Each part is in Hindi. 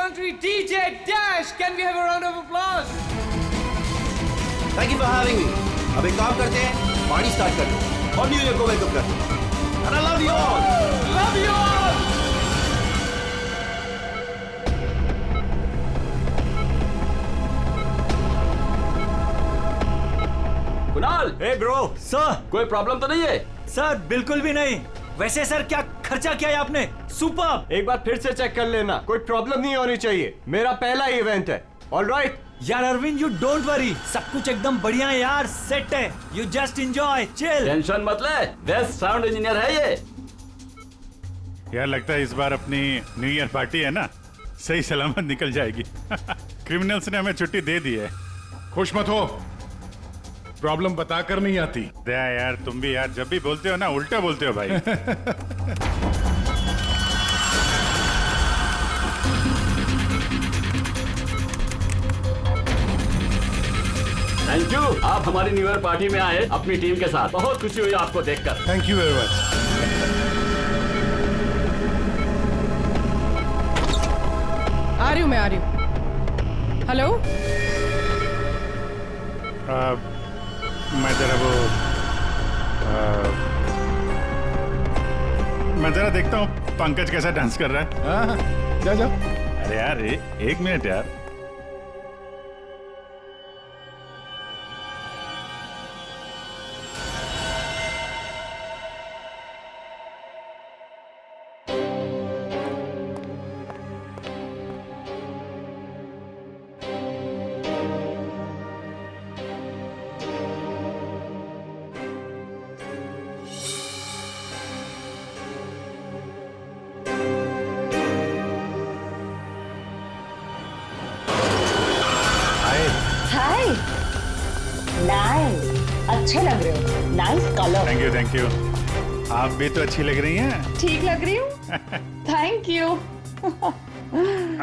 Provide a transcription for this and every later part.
country, DJ Dash. Can we have a round of applause? Thank you for having me. अब एक काम करते हैं, पार्टी स्टार्ट करते हैं और न्यू ईयर को वेलकम करते हैं। And I love you all. Love you all. Kunal, hey bro sir, कोई प्रॉब्लम तो नहीं है? सर बिल्कुल भी नहीं। वैसे सर क्या खर्चा किया है आपने? सुपर। एक बार फिर से चेक कर लेना, कोई प्रॉब्लम नहीं होनी चाहिए। मेरा पहला इवेंट है। ऑलराइट यार अरविंद, यू डोंट वरी, सब कुछ एकदम बढ़िया है यार, सेट है। You just enjoy, chill. Tension मत ले, बेस्ट साउंड इंजीनियर है ये। यार लगता है इस बार अपनी न्यू ईयर पार्टी है ना, सही सलामत निकल जाएगी। क्रिमिनल्स ने हमें छुट्टी दे दी है। खुश मत हो, प्रॉब्लम बताकर नहीं आती। दया यार, तुम भी यार जब भी बोलते हो ना उल्टा बोलते हो भाई। थैंक यू, आप हमारी न्यू ईयर पार्टी में आए अपनी टीम के साथ। बहुत खुशी हुई आपको देखकर। Thank you very much. आ रही हूँ, मैं आ रही हूँ। हेलो, मैं जरा मैं जरा देखता हूँ पंकज कैसा डांस कर रहा है। हाँ, जा जाओ। अरे यार एक मिनट यार। हाय, नाइस, अच्छे लग रहे हो, नाइस कलर। Thank you. आप भी तो अच्छी लग रही हैं। ठीक लग रही हूँ, थैंक यू।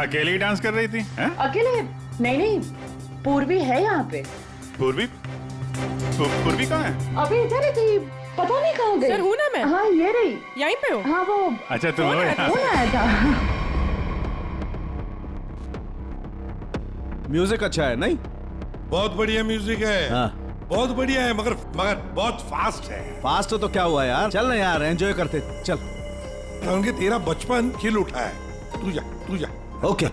अकेली डांस कर रही थी? हैं? अकेले नहीं, पूर्वी है यहाँ पे। पूर्वी? पूर्वी कहाँ है? अभी इधर ही थी, पता नहीं कहाँ गई। सर हूँ ना मैं। हाँ ये रही, यहीं पे हो। हाँ वो अच्छा तुम हो यहाँ। कौन आया था? म्यूजिक अच्छा है नहीं? बहुत बढ़िया म्यूजिक है। हाँ। बहुत बढ़िया है, मगर बहुत फास्ट है। फास्ट तो क्या हुआ यार, चल ना यार, एंजॉय करते चल। क्योंकि तेरा बचपन खिल उठा है। तू जा। Okay.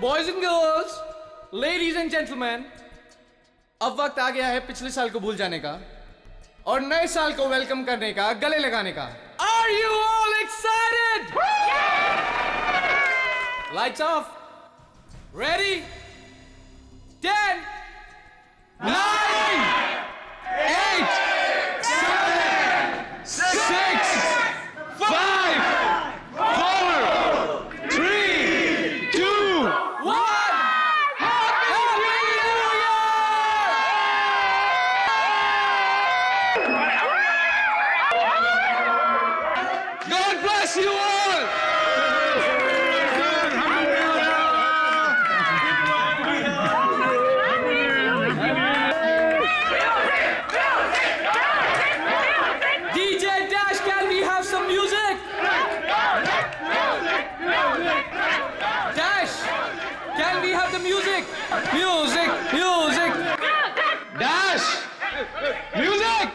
Boys and girls, ladies and gentlemen, अब वक्त आ गया है पिछले साल को भूल जाने का और नए साल को वेलकम करने का, गले लगाने का। Are you all excited? Lights off. Ready? 10, 9, 8, 7, 6, 5, 4, 3, 2, 1. Happy New Year! God bless you all! DJ Dash, can we have some music? Dash, can we have the music? Music! Dash, music!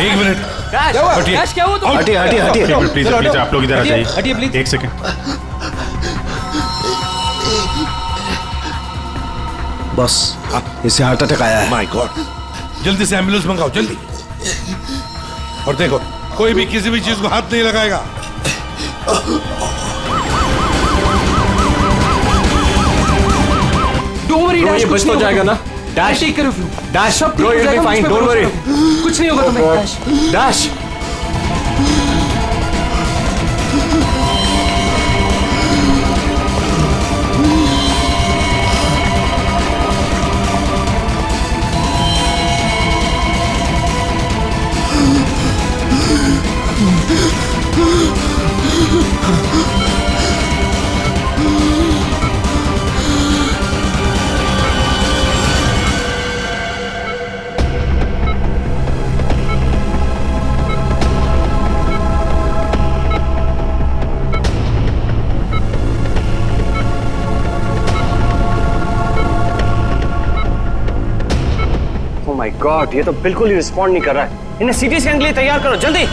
एक मिनट हटिए क्या हुआ तुम? हटिए हटिए हटिए प्लीज प्लीज आप लोग इधर आ जाइए। हटिए प्लीज। एक सेकंड। बस इसे हार्ट अटैक आया है। माय गॉड, जल्दी से एम्बुलेंस मंगाओ जल्दी। और देखो कोई भी किसी भी चीज को हाथ नहीं लगाएगा। Don't worry, Dash, ये कुछ बच नहीं तो जाएगा होगा। ना? Dash take care of you. Dash सब ठीक ब्रो, हो you'll be जाएगा, fine, मुझ पे don't भरोसा worry। करो। कुछ नहीं होगा तुम्हें, dash. Dash oh my God, ये तो बिल्कुल ही रिस्पॉन्ड नहीं कर रहा है। इन्हें सीटी स्कैन के लिए तैयार करो जल्दी।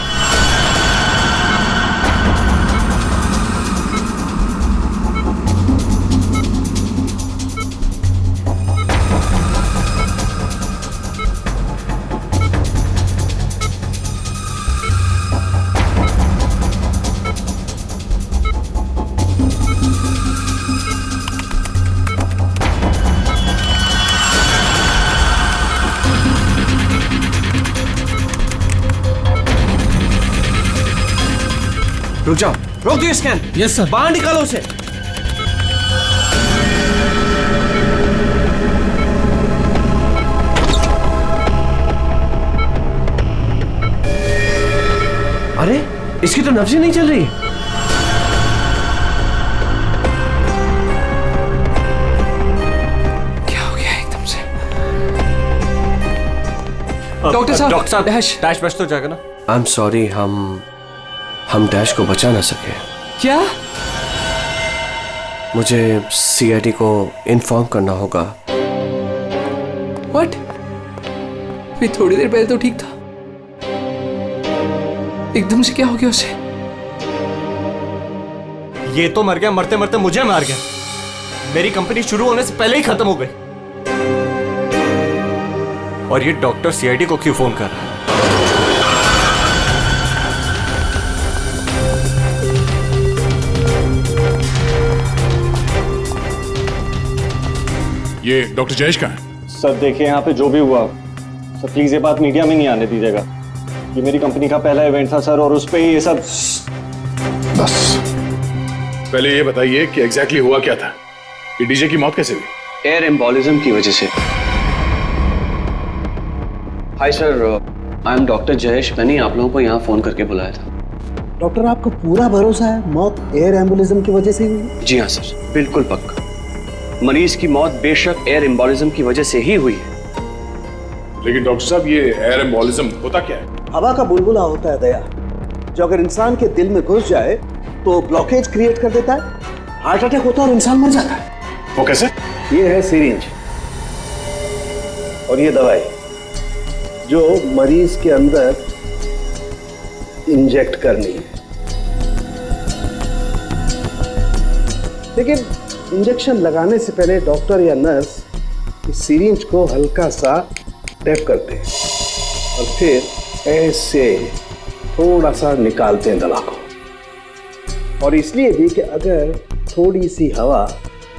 रुक जाओ, रोक दियो स्कैन। Yes sir. बाहर निकालो उसे। अरे इसकी तो नब्ज ही नहीं चल रही। क्या हो गया एकदम से? डॉक्टर साहब, डैश बच तो जाएगा ना? आई एम सॉरी, हम डैश को बचा ना सके। क्या? मुझे सीआईडी को इन्फॉर्म करना होगा। व्हाट? अभी थोड़ी देर पहले तो ठीक था, एकदम से क्या हो गया उसे? ये तो मर गया, मरते मरते मुझे मार गया। मेरी कंपनी शुरू होने से पहले ही खत्म हो गई। और ये डॉक्टर सीआईडी को क्यों फोन कर रहा है? ये डॉक्टर जयेश कहाँ है? सर देखिए, यहाँ पे जो भी हुआ सर प्लीज ये बात मीडिया में नहीं आने दीजिएगा। ये मेरी कंपनी का पहला इवेंट था सर, और उस पे ही ये सब। बस पहले ये बताइए कि एग्जैक्टली हुआ क्या था? ये डीजे की मौत कैसे हुई? एयर एम्बोलिज्म की वजह से। Hi sir, I am doctor Jayesh. मैंने आप लोगों को यहाँ फोन करके बुलाया था। डॉक्टर, आपको पूरा भरोसा है मौत एयर एम्बुलिज्म की वजह से हुई? जी हाँ सर, बिल्कुल पक्का। मरीज की मौत बेशक एयर एम्बोलिज्म की वजह से ही हुई है। लेकिन डॉक्टर साहब, ये एयर एम्बोलिज्म होता क्या है? हवा का बुलबुला होता है दया, जो अगर इंसान के दिल में घुस जाए तो ब्लॉकेज क्रिएट कर देता है, हार्ट अटैक होता है और इंसान मर जाता है। वो कैसे? ये है सिरिंज और ये दवाई जो मरीज के अंदर इंजेक्ट करनी है। लेकिन इंजेक्शन लगाने से पहले डॉक्टर या नर्स इस सिरिंज को हल्का सा टैप करते हैं और फिर ऐसे थोड़ा सा निकालते हैं दवा को। और इसलिए भी कि अगर थोड़ी सी हवा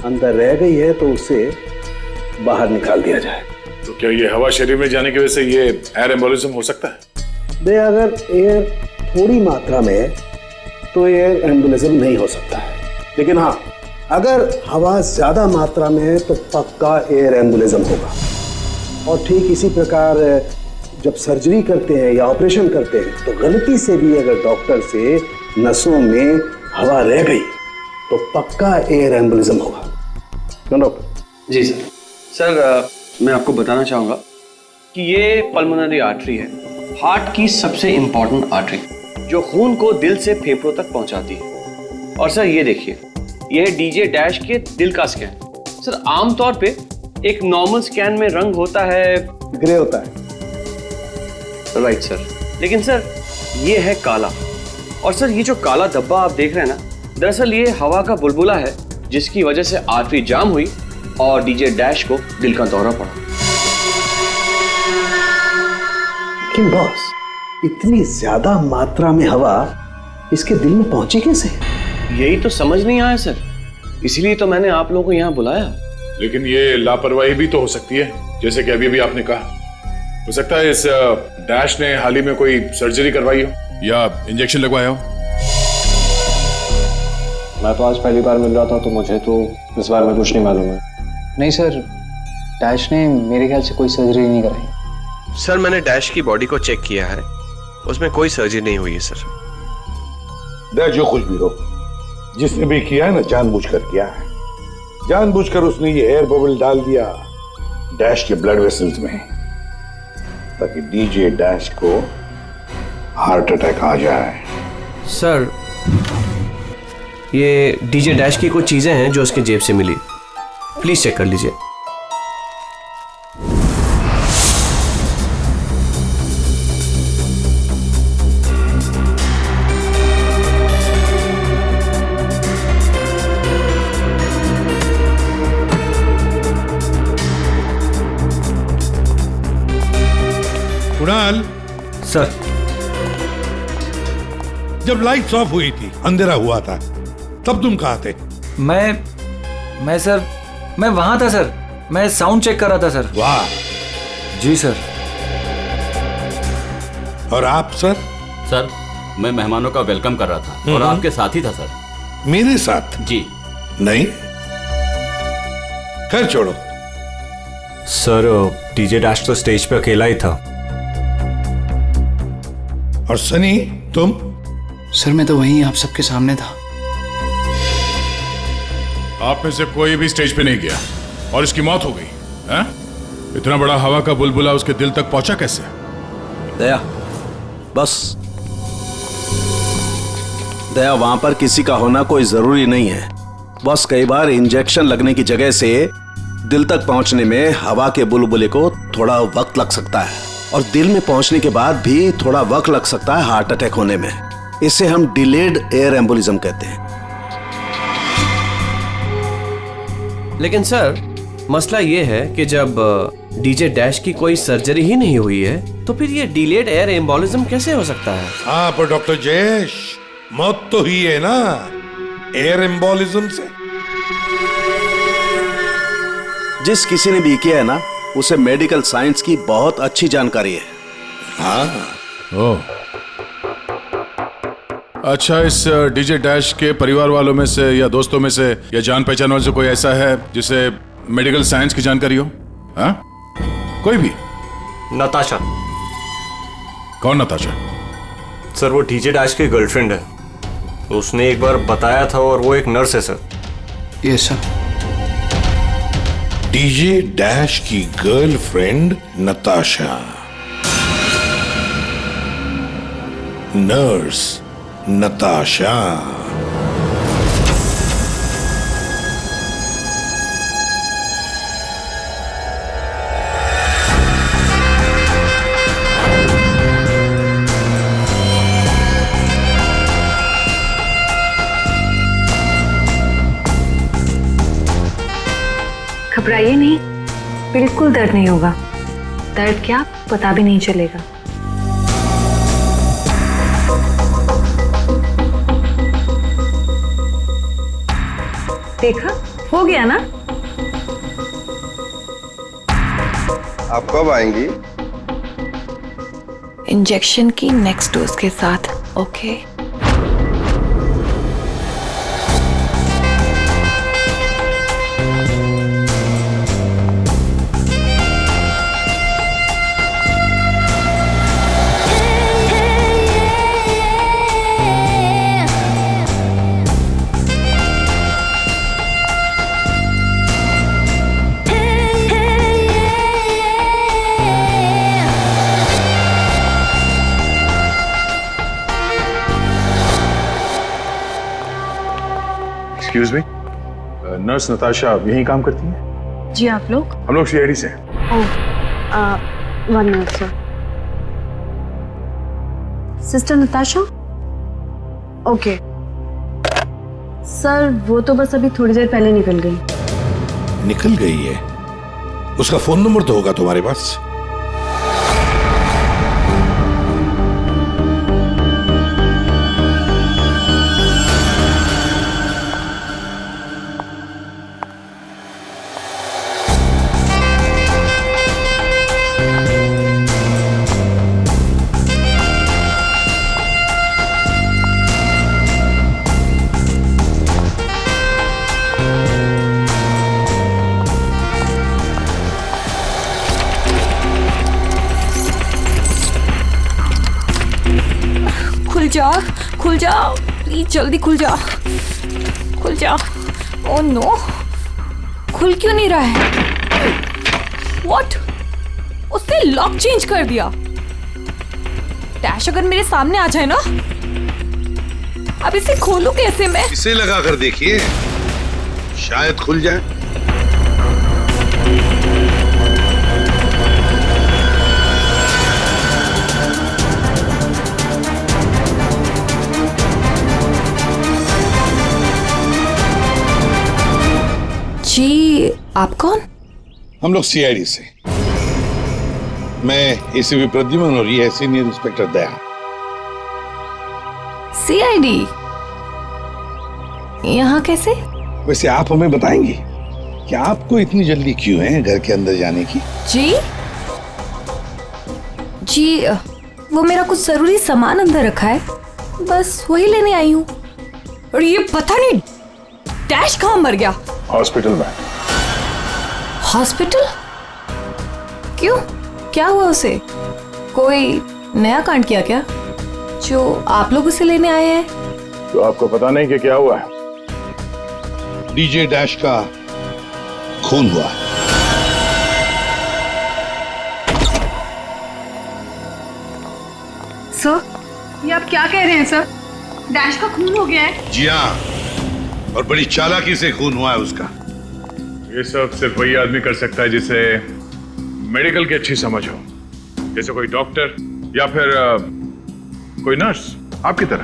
अंदर रह गई है तो उसे बाहर निकाल दिया जाए। तो क्या ये हवा शरीर में जाने की वजह से ये एयर एम्बोलिज्म हो सकता है? दे अगर एयर थोड़ी मात्रा में है तो एयर एम्बुलिज्म नहीं हो सकता है, लेकिन हाँ अगर हवा ज्यादा मात्रा में है तो पक्का एयर एम्बुलिज्म होगा। और ठीक इसी प्रकार जब सर्जरी करते हैं या ऑपरेशन करते हैं तो गलती से भी अगर डॉक्टर से नसों में हवा रह गई तो पक्का एयर एम्बुलिज्म होगा। क्यों डॉक्टर? जी सर। सर मैं आपको बताना चाहूँगा कि ये पल्मोनरी आर्टरी है, हार्ट की सबसे इम्पॉर्टेंट आर्टरी जो खून को दिल से फेफड़ों तक पहुँचाती है। और सर ये देखिए, ये है डीजे डैश के दिल का स्कैन। सर आमतौर पे एक नॉर्मल स्कैन में रंग होता है, ग्रे होता है। राइट सर, लेकिन सर ये है काला, और सर ये जो काला धब्बा आप देख रहे हैं ना, दरअसल ये हवा का बुलबुला है जिसकी वजह से आर्टरी जाम हुई और डीजे डैश को दिल का दौरा पड़ा। लेकिन बॉस, इतनी ज्यादा मात्रा में हवा इसके दिल में पहुंची कैसे? यही तो समझ नहीं आया सर, इसीलिए तो मैंने आप लोगों को यहाँ बुलाया। लेकिन ये लापरवाही भी तो हो सकती है, जैसे कि अभी आपने कहा। हो सकता है इस डैश ने हाल ही में कोई सर्जरी करवाई हो या इंजेक्शन लगवाया हो। मैं तो आज पहली बार मिल रहा था, तो मुझे तो इस बारे में कुछ नहीं मालूम है। नहीं सर, डैश ने मेरे ख्याल से कोई सर्जरी नहीं कराई। सर मैंने डैश की बॉडी को चेक किया है, उसमें कोई सर्जरी नहीं हुई है सर। डैश जो कुछ भी हो, जिसने भी किया है ना, जानबूझकर किया है। जानबूझकर उसने ये एयर बबल डाल दिया डैश के ब्लड वेसल्स में, ताकि डीजे डैश को हार्ट अटैक आ जाए। सर ये डीजे डैश की कुछ चीजें हैं जो उसके जेब से मिली, प्लीज चेक कर लीजिए। कुणाल सर, जब लाइट्स ऑफ हुई थी, अंधेरा हुआ था, तब तुम कहाँ थे? मैं सर, मैं वहां था सर। मैं साउंड चेक कर रहा था सर। वाह। जी सर। और आप सर? सर मैं मेहमानों का वेलकम कर रहा था और आपके साथ ही था सर। मेरे साथ? जी नहीं, खैर छोड़ो। सर डीजे डैश तो स्टेज पे अकेला ही था। और सनी तुम? सर मैं तो वहीं आप सबके सामने था। आप में से कोई भी स्टेज पे नहीं गया और इसकी मौत हो गई है? इतना बड़ा हवा का बुलबुला उसके दिल तक पहुंचा कैसे? दया, बस दया, वहां पर किसी का होना कोई जरूरी नहीं है। बस कई बार इंजेक्शन लगने की जगह से दिल तक पहुंचने में हवा के बुलबुले को थोड़ा वक्त लग सकता है, और दिल में पहुंचने के बाद भी थोड़ा वक्त लग सकता है हार्ट अटैक होने में। इसे हम डिलेड एयर एम्बोलिज्म कहते हैं। लेकिन सर मसला ये है कि जब डीजे डैश की कोई सर्जरी ही नहीं हुई है, तो फिर ये डिलेड एयर एम्बोलिज्म कैसे हो सकता है? हाँ पर डॉक्टर जयेश, मौत तो ही है ना एयर एम्बोलिज्म से। जिस किसी ने भी किया है ना, उसे मेडिकल साइंस की बहुत अच्छी जानकारी है। हाँ। ओह, अच्छा, इस डीजे डैश के परिवार वालों में से या दोस्तों में से या जान पहचान वाले से कोई ऐसा है जिसे मेडिकल साइंस की जानकारी हो? हाँ, कोई भी? नताशा। कौन नताशा? सर वो डीजे डैश की गर्लफ्रेंड है, उसने एक बार बताया था, और वो एक नर्स है sir. Yes sir. DJ dash की गर्लफ्रेंड नताशा, नर्स नताशा। घबराइए नहीं, बिल्कुल दर्द नहीं होगा। दर्द क्या, पता भी नहीं चलेगा। देखा, हो गया ना? आप कब आएंगी? इंजेक्शन की नेक्स्ट डोज के साथ। Okay. Excuse me, nurse Natasha यहीं काम करती है? जी, आप लोग? हम लोग सीआईडी से हैं। One minute sir. Sister Natasha? Okay sir, वो तो बस अभी थोड़ी देर पहले निकल गई। निकल गई है? उसका फोन नंबर तो होगा तुम्हारे पास? खुल जा प्लीज, जल्दी खुल जा, खुल जा। ओह नो, खुल क्यों नहीं रहा है? व्हाट? उसने लॉक चेंज कर दिया। डैश अगर मेरे सामने आ जाए ना, अब इसे खोलूं कैसे मैं? इसे लगा कर देखिए, शायद खुल जाए। जी, आप कौन? हम लोग सीआईडी से। मैं एसीपी प्रद्युमन और ये है सीनियर इंस्पेक्टर दया। सीआईडी यहाँ कैसे? वैसे आप हमें बताएंगी कि आपको इतनी जल्दी क्यों है घर के अंदर जाने की? जी, वो मेरा कुछ जरूरी सामान अंदर रखा है, बस वही लेने आई हूँ। और ये पता नहीं डैश कहाँ मर गया? हॉस्पिटल में। हॉस्पिटल? क्यों, क्या हुआ उसे? कोई नया कांड किया क्या जो आप लोग उसे लेने आए हैं? तो आपको पता नहीं कि क्या हुआ है? डीजे डैश का खून हुआ है। सर, ये आप क्या कह रहे हैं सर? डैश का खून हो गया है? जी हाँ, और बड़ी चालाकी से खून हुआ है उसका। ये सब सिर्फ वही आदमी कर सकता है जिसे मेडिकल की अच्छी समझ हो, जैसे कोई डॉक्टर या फिर कोई नर्स आपकी तरह।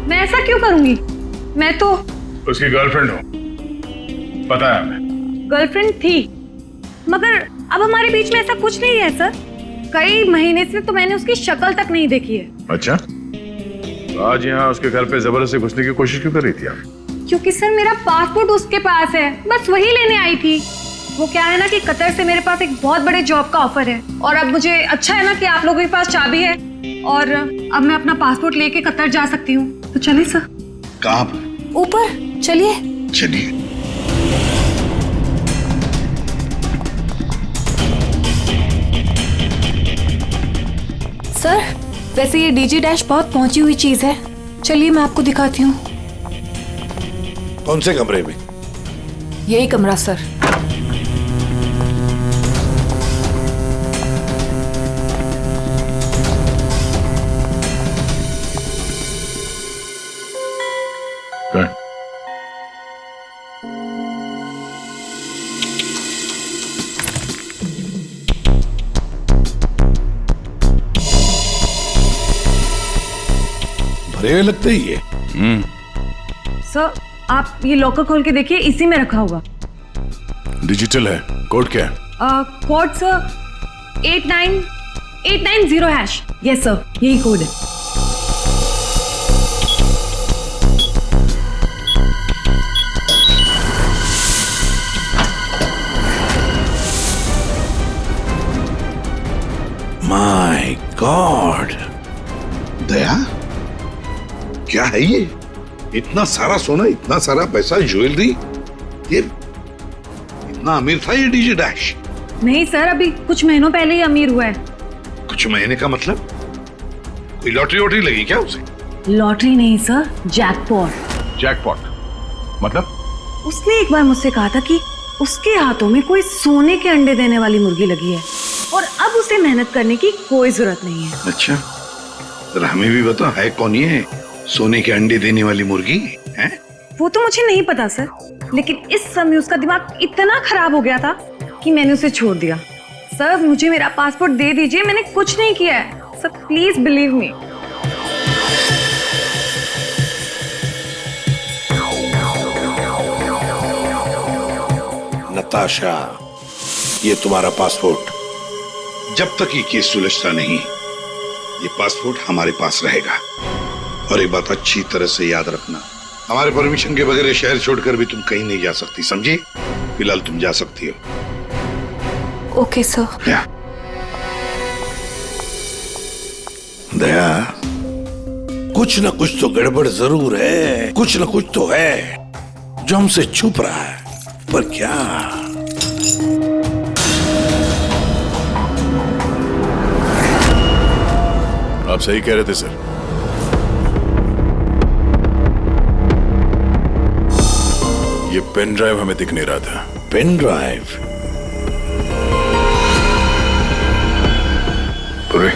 मैं ऐसा क्यों करूंगी? मैं तो उसकी गर्लफ्रेंड हो, पता है हमें। गर्लफ्रेंड थी, मगर अब हमारे बीच में ऐसा कुछ नहीं है सर। कई महीने से तो मैंने उसकी शक्ल तक नहीं देखी है। अच्छा, तो आज यहाँ उसके घर पे जबरदस्ती घुसने की कोशिश क्यों कर रही थी आप? क्योंकि सर मेरा पासपोर्ट उसके पास है, बस वही लेने आई थी। वो क्या है ना कि कतर से मेरे पास एक बहुत बड़े जॉब का ऑफर है, और अब मुझे अच्छा है ना कि आप लोगों के पास चाबी है, और अब मैं अपना पासपोर्ट लेके कतर जा सकती हूँ। तो चलिए सर। कहाँ? ऊपर चलिए। चलिए। सर, वैसे ये डीजे डैश बहुत पहुंची हुई चीज है, चलिए मैं आपको दिखाती हूँ। कौन से कमरे में? यही कमरा सर। भरे हुए लगते ही है। सर, आप ये लॉकर खोल के देखिए, इसी में रखा होगा। डिजिटल है, कोड क्या है? Code sir 89890#। यस सर, यही कोड है। माय गॉड, दया, क्या है ये? इतना सारा सोना, इतना सारा पैसा, ज्वेलरी, ये इतना अमीर था ये डीजे डैश? नहीं सर, अभी कुछ महीनों पहले ही अमीर हुआ है। कुछ महीने का मतलब? कोई लॉटरी वॉटरी लगी क्या उसे? लॉटरी नहीं सर, जैकपॉट। जैकपॉट मतलब? उसने एक बार मुझसे कहा था कि उसके हाथों में कोई सोने के अंडे देने वाली मुर्गी लगी है, और अब उसे मेहनत करने की कोई जरूरत नहीं है। अच्छा, तो हमें भी बता, है कौन ये सोने के अंडे देने वाली मुर्गी है? वो तो मुझे नहीं पता सर, लेकिन इस समय उसका दिमाग इतना खराब हो गया था कि मैंने उसे छोड़ दिया। सर, मुझे मेरा पासपोर्ट दे दीजिए, मैंने कुछ नहीं किया है। Sir please believe me. Natasha, ये तुम्हारा पासपोर्ट। जब तक ये केस सुलझता नहीं, ये पासपोर्ट हमारे पास रहेगा। और एक बात अच्छी तरह से याद रखना, हमारे परमिशन के बगैर शहर छोड़कर भी तुम कहीं नहीं जा सकती, समझी? फिलहाल तुम जा सकती हो। Okay sir. दया, कुछ ना कुछ तो गड़बड़ जरूर है, कुछ ना कुछ तो है जो हमसे छुप रहा है, पर क्या? आप सही कह रहे थे सर। ये पेन ड्राइव हमें दिख नहीं रहा था। Pen drive? पूरे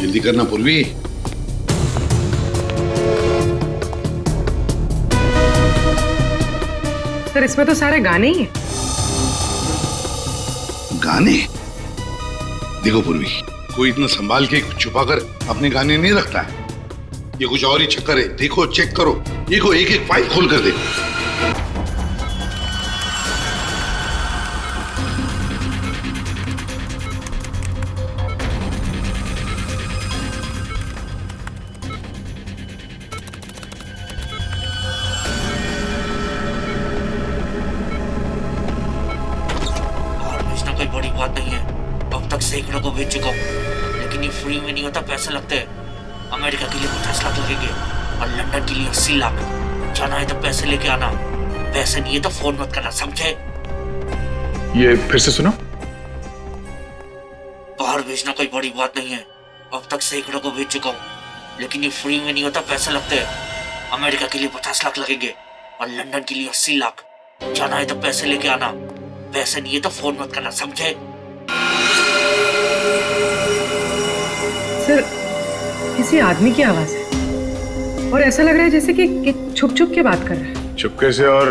जल्दी करना पूर्वी। सर इसमें तो सारे गाने ही हैं। गाने? देखो पूर्वी, कोई इतना संभाल के छुपाकर अपने गाने नहीं रखता है। ये कुछ और ही चक्कर है। देखो, चेक करो, देखो, एक एक फाइल खोल कर देखो। कोई बड़ी बात नहीं है। अब तक सैकड़ों को भेज चुका हूँ, लेकिन ये फ्री में नहीं होता, पैसे लगते हैं। अमेरिका के लिए 50 लाख लगेंगे और लंदन के लिए 80 लाख। जाना है तो पैसे लेके आना, पैसे नहीं है तो फोन मत करना, समझे? ये फिर से सुनो। बाहर भेजना कोई बड़ी बात नहीं है। अब तक सैकड़ों को भेज चुका हूँ, लेकिन ये फ्री में नहीं होता, पैसे लगते हैं। अमेरिका के लिए 50 लाख लगेंगे और लंदन के लिए 80 लाख। जाना है तो पैसे लेके आना, पैसे नहीं है तो फोन मत करना, समझे? सर किसी आदमी की आवाज है और ऐसा लग रहा है जैसे कि छुप छुप के बात कर रहा है। चुपके से और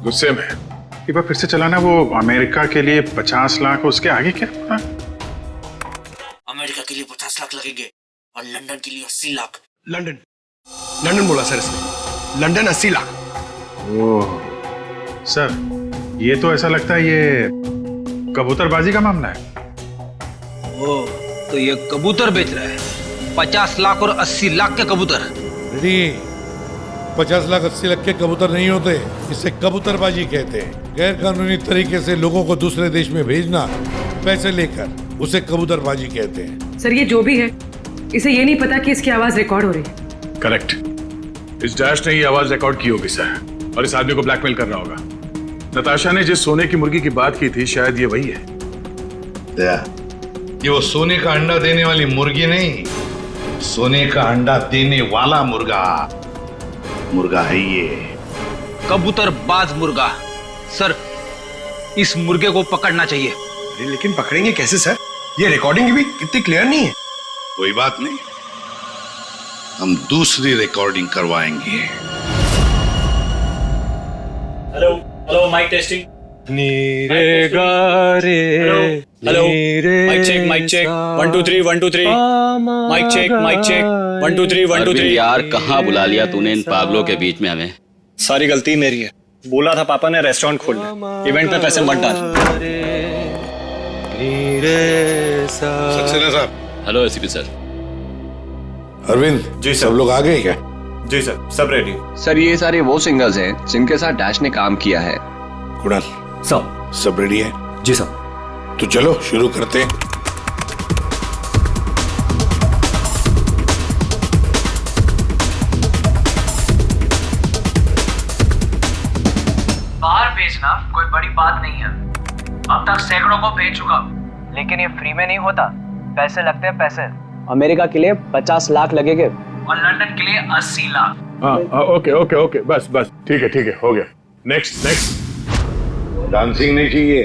गुस्से में। एक बार फिर से चलाना। वो अमेरिका के लिए 50 लाख, उसके आगे क्या? अमेरिका के लिए 50 लाख लगेंगे और लंदन के लिए 80 लाख। लंदन बोला सर इसने। लंदन 80 लाख। ओह सर, ये तो ऐसा लगता है ये कबूतरबाजी का मामला है। ओ, तो ये कबूतर बेच रहा है। 50 लाख और 80 लाख के कबूतर। 50 लाख 80 लाख के कबूतर नहीं होते, इसे कबूतरबाजी कहते हैं। गैर कानूनी तरीके से लोगों को दूसरे देश में भेजना पैसे लेकर, उसे कबूतरबाजी कहते हैं। सर ये जो भी है, इसे ये नहीं पता कि इसकी आवाज रिकॉर्ड हो रही है। करेक्ट। इस डैश ने ही आवाज रिकॉर्ड की होगी सर, और इस आदमी को ब्लैकमेल कर रहा होगा। नताशा ने जिस सोने की मुर्गी की बात की थी, शायद ये वही है। दया, ये वो सोने का अंडा देने वाली मुर्गी नहीं, सोने का अंडा देने वाला मुर्गा है ये। कबूतरबाज मुर्गा। सर इस मुर्गे को पकड़ना चाहिए। लेकिन पकड़ेंगे कैसे सर? ये रिकॉर्डिंग भी इतनी क्लियर नहीं है। कोई बात नहीं, हम दूसरी रिकॉर्डिंग करवाएंगे। Hello hello, mic testing. नीरे गारे। Hello, mic check, mic check, 1 2 3 1 2 3। Mic check, mic check, 1 2 3 1 2 3। यार कहाँ बुला लिया तूने इन पागलों के बीच में हमें? सारी गलती मेरी है। बोला था पापा ने रेस्टोरेंट खोलना, इवेंट पे पैसे मत डाल। सक्सेना साहब। Hello ACP sir. Arvind ji sir. सब लोग आ गए क्या? जी सर, सब रेडी। सर ये सारे वो सिंगर्स हैं जिनके साथ डैश ने काम किया है। कुणाल सर। सब रेडी है? जी सर। तो चलो शुरू करते हैं। बाहर भेजना कोई बड़ी बात नहीं है। अब तक सैकड़ों को भेज चुका, लेकिन ये फ्री में नहीं होता, पैसे लगते हैं, पैसे। अमेरिका के लिए 50 लाख लगेंगे और लंदन के लिए 80 लाख। हाँ, ओके ओके ओके, बस बस, ठीक है, हो गया। Next next. डांसिंग नहीं चाहिए,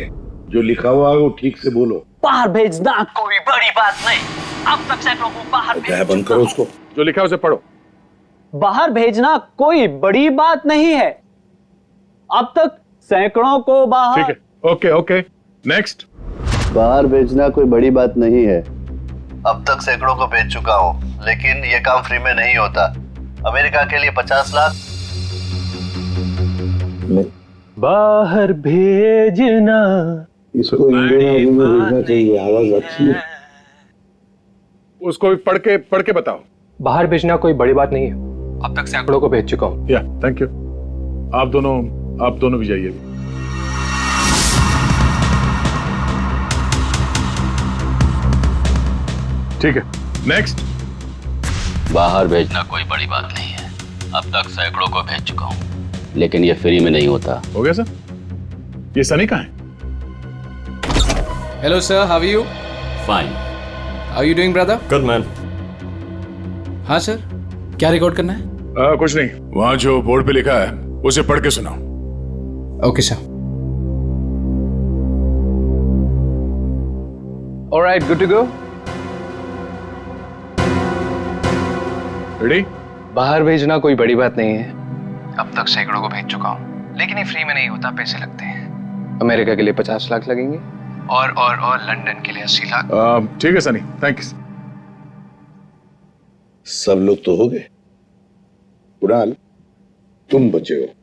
जो लिखा हुआ है वो ठीक से बोलो। बाहर भेजना कोई बड़ी बात नहीं। अब तक सैकड़ों को बाहर बंद करो उसको। जो लिखा है उसे पढ़ो। बाहर भेजना कोई बड़ी बात नहीं है। अब तक सैकड़ों को बाहर। ठीक है, ओके ओके, नेक्स्ट। बाहर भेजना कोई बड़ी बात नहीं है। अब तक सैकड़ों को भेज चुका हूँ, लेकिन ये काम फ्री में नहीं होता। अमेरिका के लिए 50 लाख। बाहर भेजना, इसको इंडियन में भेजना चाहिए, आवाज अच्छी है। उसको भी पढ़ के बताओ। बाहर भेजना कोई बड़ी बात नहीं है। अब तक सैकड़ों को भेज चुका हूँ। या थैंक यू। आप दोनों भी जाइए। ठीक है, नेक्स्ट। बाहर भेजना कोई बड़ी बात नहीं है। अब तक सैकड़ों को भेज चुका हूँ, लेकिन ये फ्री में नहीं होता। हो गया सर? ये सनी कहाँ है? Hello sir, how are you? Fine. How are you doing brother? Good man. हाँ सर, क्या रिकॉर्ड करना है? कुछ नहीं, वहां जो बोर्ड पे लिखा है उसे पढ़ के सुनाओ। Okay sir. Alright, good to go. Ready? बाहर भेजना कोई बड़ी बात नहीं है। अब तक सैकड़ों को भेज चुका हूँ, लेकिन ये फ्री में नहीं होता, पैसे लगते हैं। अमेरिका के लिए 50 लाख लगेंगे और लंदन के लिए 80 लाख। ठीक है सनी, थैंक्स। सब लोग तो हो गए। कुणाल, तुम बचे हो।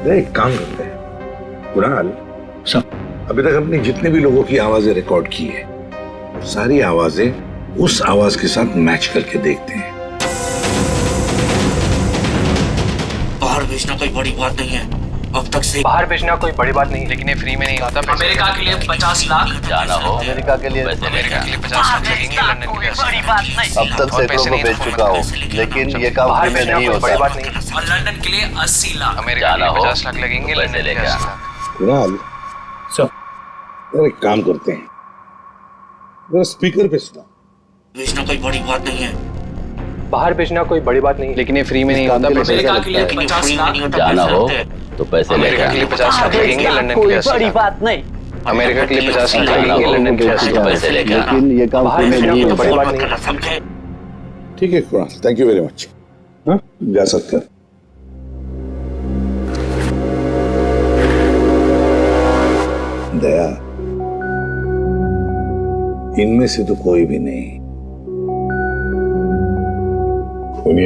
एक काम करते हैं कुणाल, अभी तक हमने जितने भी लोगों की आवाजें रिकॉर्ड की है, सारी आवाजें उस आवाज के साथ मैच करके देखते हैं। बाहर भेजना कोई बड़ी बात नहीं है। अब तक से बाहर भेजना कोई बड़ी बात नहीं, लेकिन ये फ्री में नहीं होता। अमेरिका के लिए 50 लाख। जाना हो अमेरिका के लिए 50 लाख लगेंगे, लंदन के लिए 80 लाख। अब तक सैकड़ों को भेज चुका हूँ, लेकिन ये काम फ्री में नहीं होता। बड़ी बात नहीं। और लंदन के लिए 80 लाख। अमेरिका के लिए 50 लाख लगेंगे, लंदन के लिए 80 लाख। कुणाल, एक काम करते हैं, जरा स्पीकर पे सुना। भेजना कोई बड़ी बात नहीं है। बाहर भेजना कोई बड़ी बात नहीं, लेकिन ये फ्री में नहीं होता। अमेरिका के लिए 50 लाख। जाना हो तो पैसे अमेरिका के लिए 50 लाख लगेंगे, लंदन के लिए 80 लाख। बात नहीं। अमेरिका के लिए 50 लाख लगेंगे, लंदन के लिए 80 लाख। पैसे लेके आना। लेकिन ये काम फ्री में नहीं होता। बड़ी बात नहीं। ठीक है Kunal, thank you very much. हाँ, जा सकते हैं। दया, इनमें से तो कोई भी नहीं।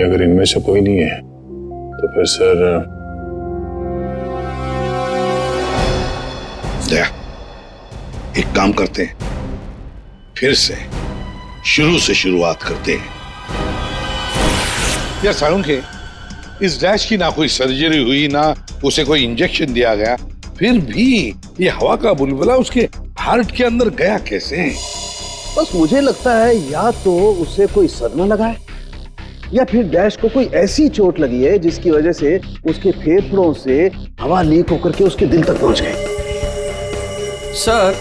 अगर इनमें से कोई नहीं है तो फिर सर दया, एक काम करते हैं, फिर से शुरू से शुरुआत करते हैं। यार सालुंखे, इस डैश की ना कोई सर्जरी हुई, ना उसे कोई इंजेक्शन दिया गया, फिर भी ये हवा का बुलबुला उसके हार्ट के अंदर गया कैसे? बस मुझे लगता है या तो उसे कोई सदमा लगा है, या फिर डैश को कोई ऐसी चोट लगी है जिसकी वजह से उसके फेफड़ों से हवा लीक होकर के उसके दिल तक पहुंच गई। सर,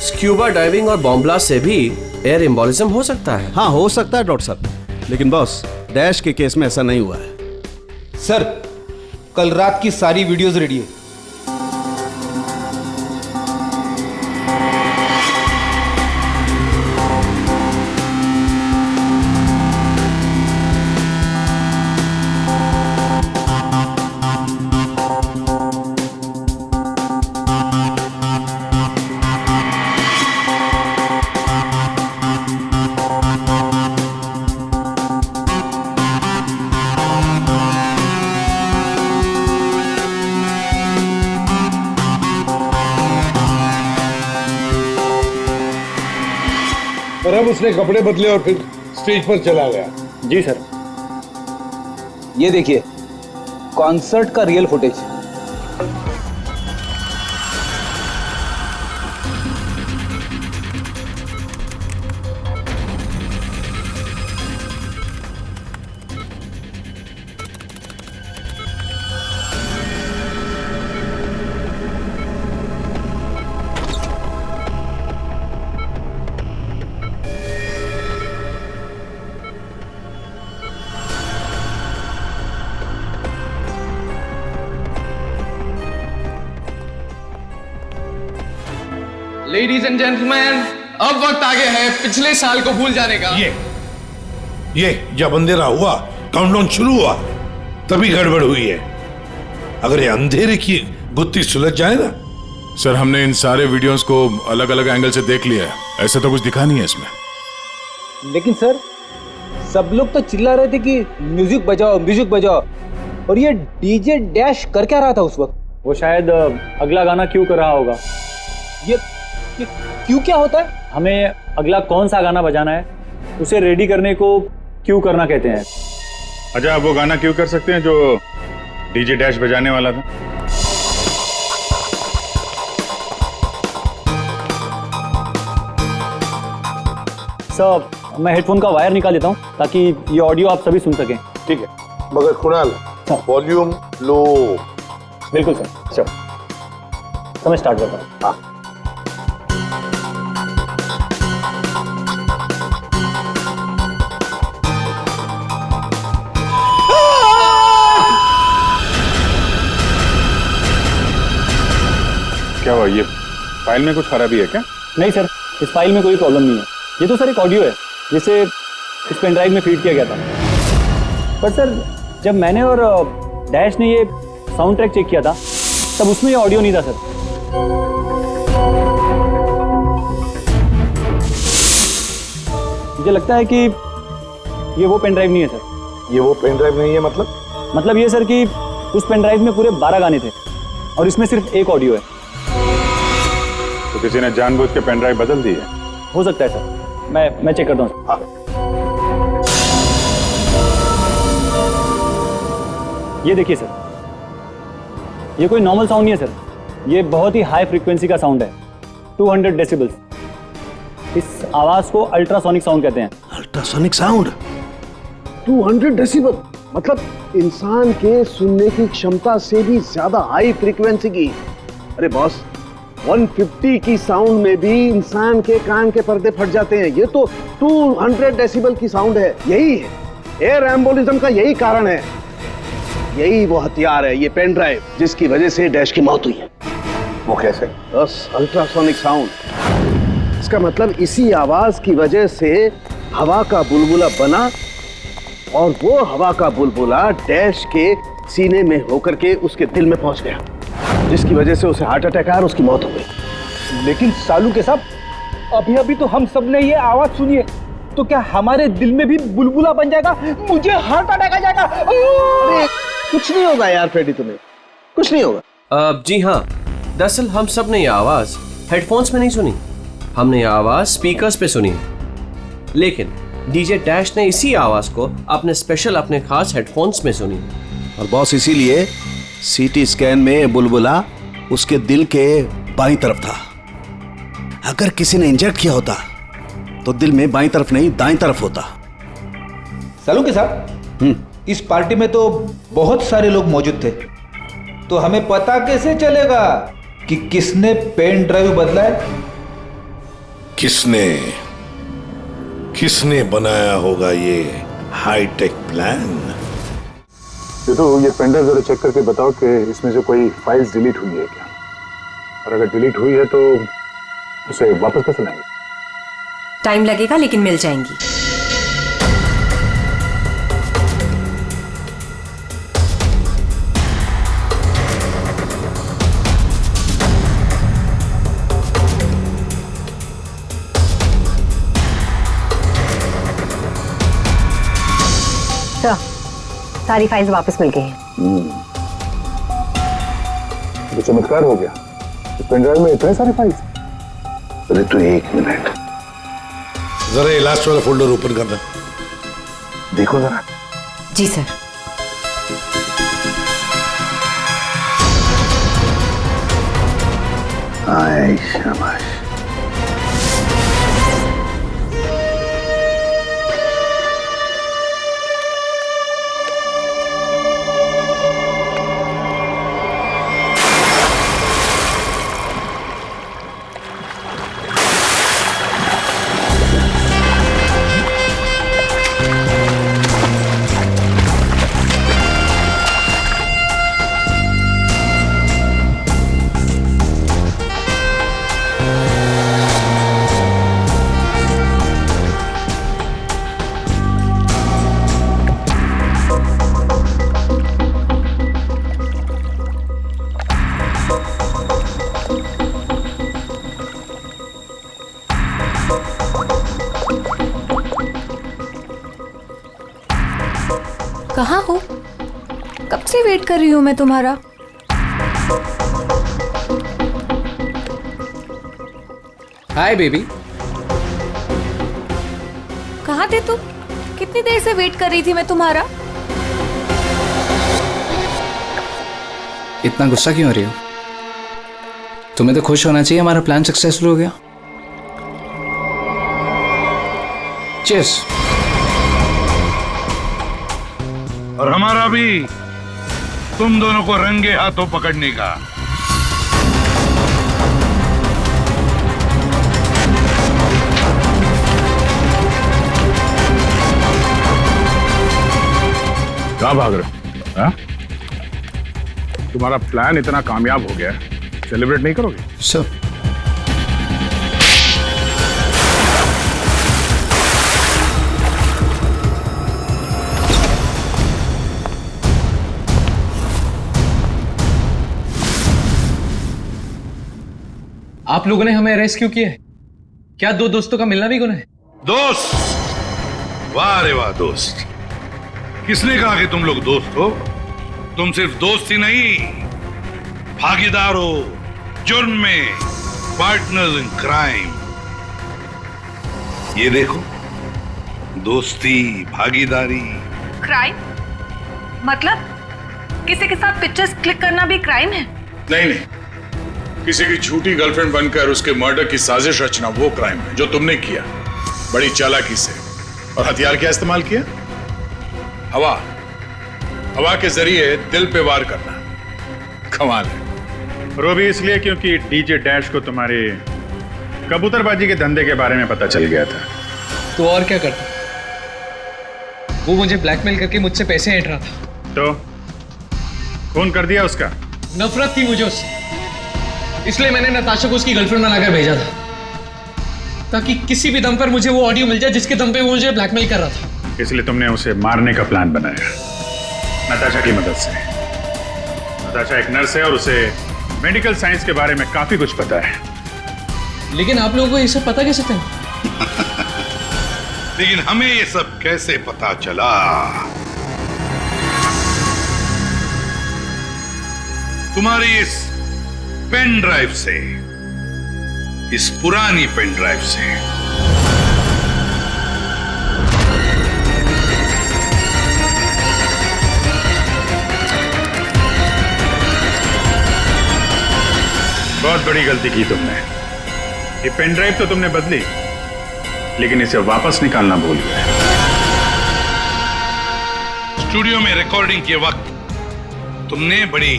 स्क्यूबा डाइविंग और बॉम्ब ब्लास्ट से भी एयर एम्बोलिज्म हो सकता है। हाँ, हो सकता है डॉक्टर साहब, लेकिन बॉस, डैश के केस में ऐसा नहीं हुआ है। सर, कल रात की सारी वीडियोस रेडी है। पर अब उसने कपड़े बदले और फिर स्टेज पर चला गया। जी सर, ये देखिए कॉन्सर्ट का real footage. Ladies and gentleman, अब वक्त आ गया है पिछले साल को भूल जाने का। ये जब अंधेरा हुआ, काउंटडाउन शुरू हुआ, तभी गड़बड़ हुई है। अगर ये अंधेरे की गुत्थी सुलझ जाए ना। सर, हमने इन सारे वीडियोस को अलग अलग एंगल से देख लिया है, ऐसा तो कुछ दिखा नहीं है इसमें। लेकिन सर, सब लोग तो चिल्ला रहे थे कि म्यूजिक बजाओ म्यूजिक बजाओ, और ये डीजे डैश कर क्या रहा था उस वक्त? वो शायद अगला गाना क्यों कर रहा होगा। ये क्यों क्या होता है? हमें अगला कौन सा गाना बजाना है उसे रेडी करने को क्यों करना कहते हैं। अच्छा, आप वो गाना क्यों कर सकते हैं जो डीजे डैश बजाने वाला था? सर, मैं हेडफोन का वायर निकाल देता हूँ ताकि ये ऑडियो आप सभी सुन सकें। ठीक है, मगर कुणाल, वॉल्यूम लो। बिल्कुल सर। चलो, तो मैं स्टार्ट करता हूँ। हाँ। क्या हुआ? ये फाइल में कुछ खराबी है क्या? नहीं सर, इस फाइल में कोई प्रॉब्लम नहीं है। ये तो सर एक ऑडियो है जिसे इस पेन ड्राइव में फीड किया गया था। पर सर, जब मैंने और डैश ने ये साउंड ट्रैक चेक किया था तब उसमें ये ऑडियो नहीं था सर। मुझे लगता है कि ये वो पेन ड्राइव नहीं है सर। ये वो पेन ड्राइव नहीं है मतलब ये सर कि उस पेन ड्राइव में पूरे 12 गाने थे और इसमें सिर्फ एक ऑडियो है। तो किसी ने जानबूझ के पेन ड्राइव बदल दी है? हो सकता है सर, मैं चेक करता हूँ। हाँ। ये देखिए सर, ये कोई नॉर्मल साउंड नहीं है सर, ये बहुत ही हाई फ्रीक्वेंसी का साउंड है, 200 डेसिबल्स। इस आवाज को अल्ट्रासोनिक साउंड कहते हैं। अल्ट्रासोनिक साउंड 200 डेसिबल, मतलब इंसान के सुनने की क्षमता से भी ज्यादा हाई फ्रीक्वेंसी की। अरे बॉस, 150 की साउंड में भी इंसान के कान के पर्दे फट जाते हैं, ये तो 200 डेसिबल की साउंड है। यही है एयर एम्बोलिज्म का, यही कारण है, यही वो हथियार है, ये पेन ड्राइव जिसकी वजह से डैश की मौत हुई है। वो कैसे? बस अल्ट्रासोनिक साउंड, इसका मतलब इसी आवाज की वजह से हवा का बुलबुला बना और वो हवा का बुलबुला डैश के सीने में होकर के उसके दिल में पहुंच गया, जिसकी वजह से उसे हार्ट अटैक आया और उसकी मौत हो गई। लेकिन सालू के साहब, अभी तो हम सब ने ये आवाज सुनी है, तो क्या हमारे दिल में भी बुलबुला बन जाएगा? मुझे हार्ट अटैक आ जाएगा। अरे कुछ नहीं होगा यार फेडी, तुम्हें कुछ नहीं होगा। जी हाँ, दरअसल हम सब ने ये आवाज हेडफोन्स में नहीं सुनी, हमने ये आवाज स्पीकर्स पे सुनी। लेकिन डीजे डैश ने इसी आवाज को अपने खास हेडफोन्स में सुनी। और बॉस, इसीलिए सीटी स्कैन में बुलबुला उसके दिल के बाईं तरफ था। अगर किसी ने इंजेक्ट किया होता तो दिल में बाईं तरफ नहीं दाईं तरफ होता। सालू के साहब, इस पार्टी में तो बहुत सारे लोग मौजूद थे, तो हमें पता कैसे चलेगा कि किसने पेन ड्राइव बदला है? किसने बनाया होगा ये हाईटेक प्लान? तो ये पेन ड्राइव जरा चेक करके बताओ कि इसमें से कोई फाइल्स डिलीट हुई है क्या, और अगर डिलीट हुई है तो उसे वापस कैसे लाएंगे? टाइम लगेगा लेकिन मिल जाएंगी। सारी फाइल्स वापस मिल गई हैं। तो चमत्कार हो गया, पेन ड्राइव में इतने सारे फाइल्स। अरे तो एक मिनट, जरा ये लास्ट वाला फोल्डर ओपन करना। देखो जरा। जी सर। आए शाबाश। कहाँ हो? कब से वेट कर रही हूँ मैं तुम्हारा। Hi baby. कहाँ थे तुम? कितनी देर से वेट कर रही थी मैं तुम्हारा। इतना गुस्सा क्यों हो रही हो? तुम्हें तो खुश होना चाहिए, हमारा प्लान सक्सेसफुल हो गया। चीयर्स। और हमारा भी तुम दोनों को रंगे हाथों पकड़ने का। कहाँ भाग रहे हो? हाँ? तुम्हारा प्लान इतना कामयाब हो गया, सेलिब्रेट नहीं करोगे? सर आप लोगों ने हमें अरेस्ट क्यों किया है? क्या दो दोस्तों का मिलना भी गुनाह है? दोस्त? वाह रे वाह दोस्त। किसने कहा कि तुम लोग दोस्त हो? तुम सिर्फ दोस्त ही नहीं, भागीदार हो जुर्म में, पार्टनर्स इन क्राइम। ये देखो, दोस्ती, भागीदारी। क्राइम मतलब किसी के साथ पिक्चर्स क्लिक करना भी क्राइम है? नहीं नहीं, किसी की झूठी गर्लफ्रेंड बनकर उसके मर्डर की साजिश रचना वो क्राइम है जो तुमने किया, बड़ी चालाकी से। और हथियार क्या इस्तेमाल किया? हवा। हवा के जरिए दिल पे वार करना। कमाल है। और वो भी इसलिए क्योंकि डीजे डैश को तुम्हारे कबूतरबाजी के धंधे के बारे में पता चल गया था। तो और क्या करता? वो मुझे ब्लैकमेल करके मुझसे पैसे ऐंठ रहा था। तो खून कर दिया उसका? नफरत थी मुझे उससे, इसलिए मैंने नताशा को उसकी गर्लफ्रेंड बनाकर भेजा था, ताकि किसी भी दम पर मुझे वो ऑडियो मिल जाए जिसके दम पे वो मुझे ब्लैकमेल कर रहा था। इसलिए तुमने उसे मारने का प्लान बनाया नताशा की मदद से। नताशा एक नर्स है और उसे मेडिकल साइंस के बारे में काफी कुछ पता है। लेकिन आप लोगों को ये सब पता कैसे चला? लेकिन हमें ये सब कैसे पता चला? तुम्हारी इस पेन ड्राइव से, इस पुरानी पेन ड्राइव से। बहुत बड़ी गलती की तुमने। ये पेन ड्राइव तो तुमने बदली, लेकिन इसे वापस निकालना भूल गए। स्टूडियो में रिकॉर्डिंग के वक्त तुमने बड़ी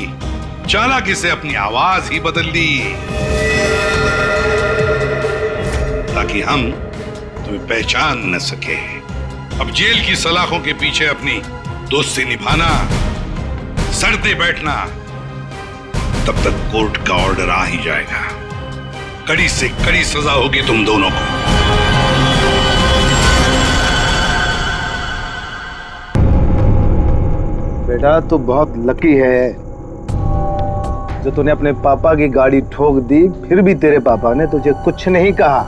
चालाकी से अपनी आवाज ही बदल दी, ताकि हम तुम्हें पहचान न सके। अब जेल की सलाखों के पीछे अपनी दोस्ती निभाना, सड़ते बैठना, तब तक कोर्ट का ऑर्डर आ ही जाएगा। कड़ी से कड़ी सजा होगी तुम दोनों को। बेटा तू बहुत लकी है जो तूने अपने पापा की गाड़ी ठोक दी, फिर भी तेरे पापा ने तुझे कुछ नहीं कहा।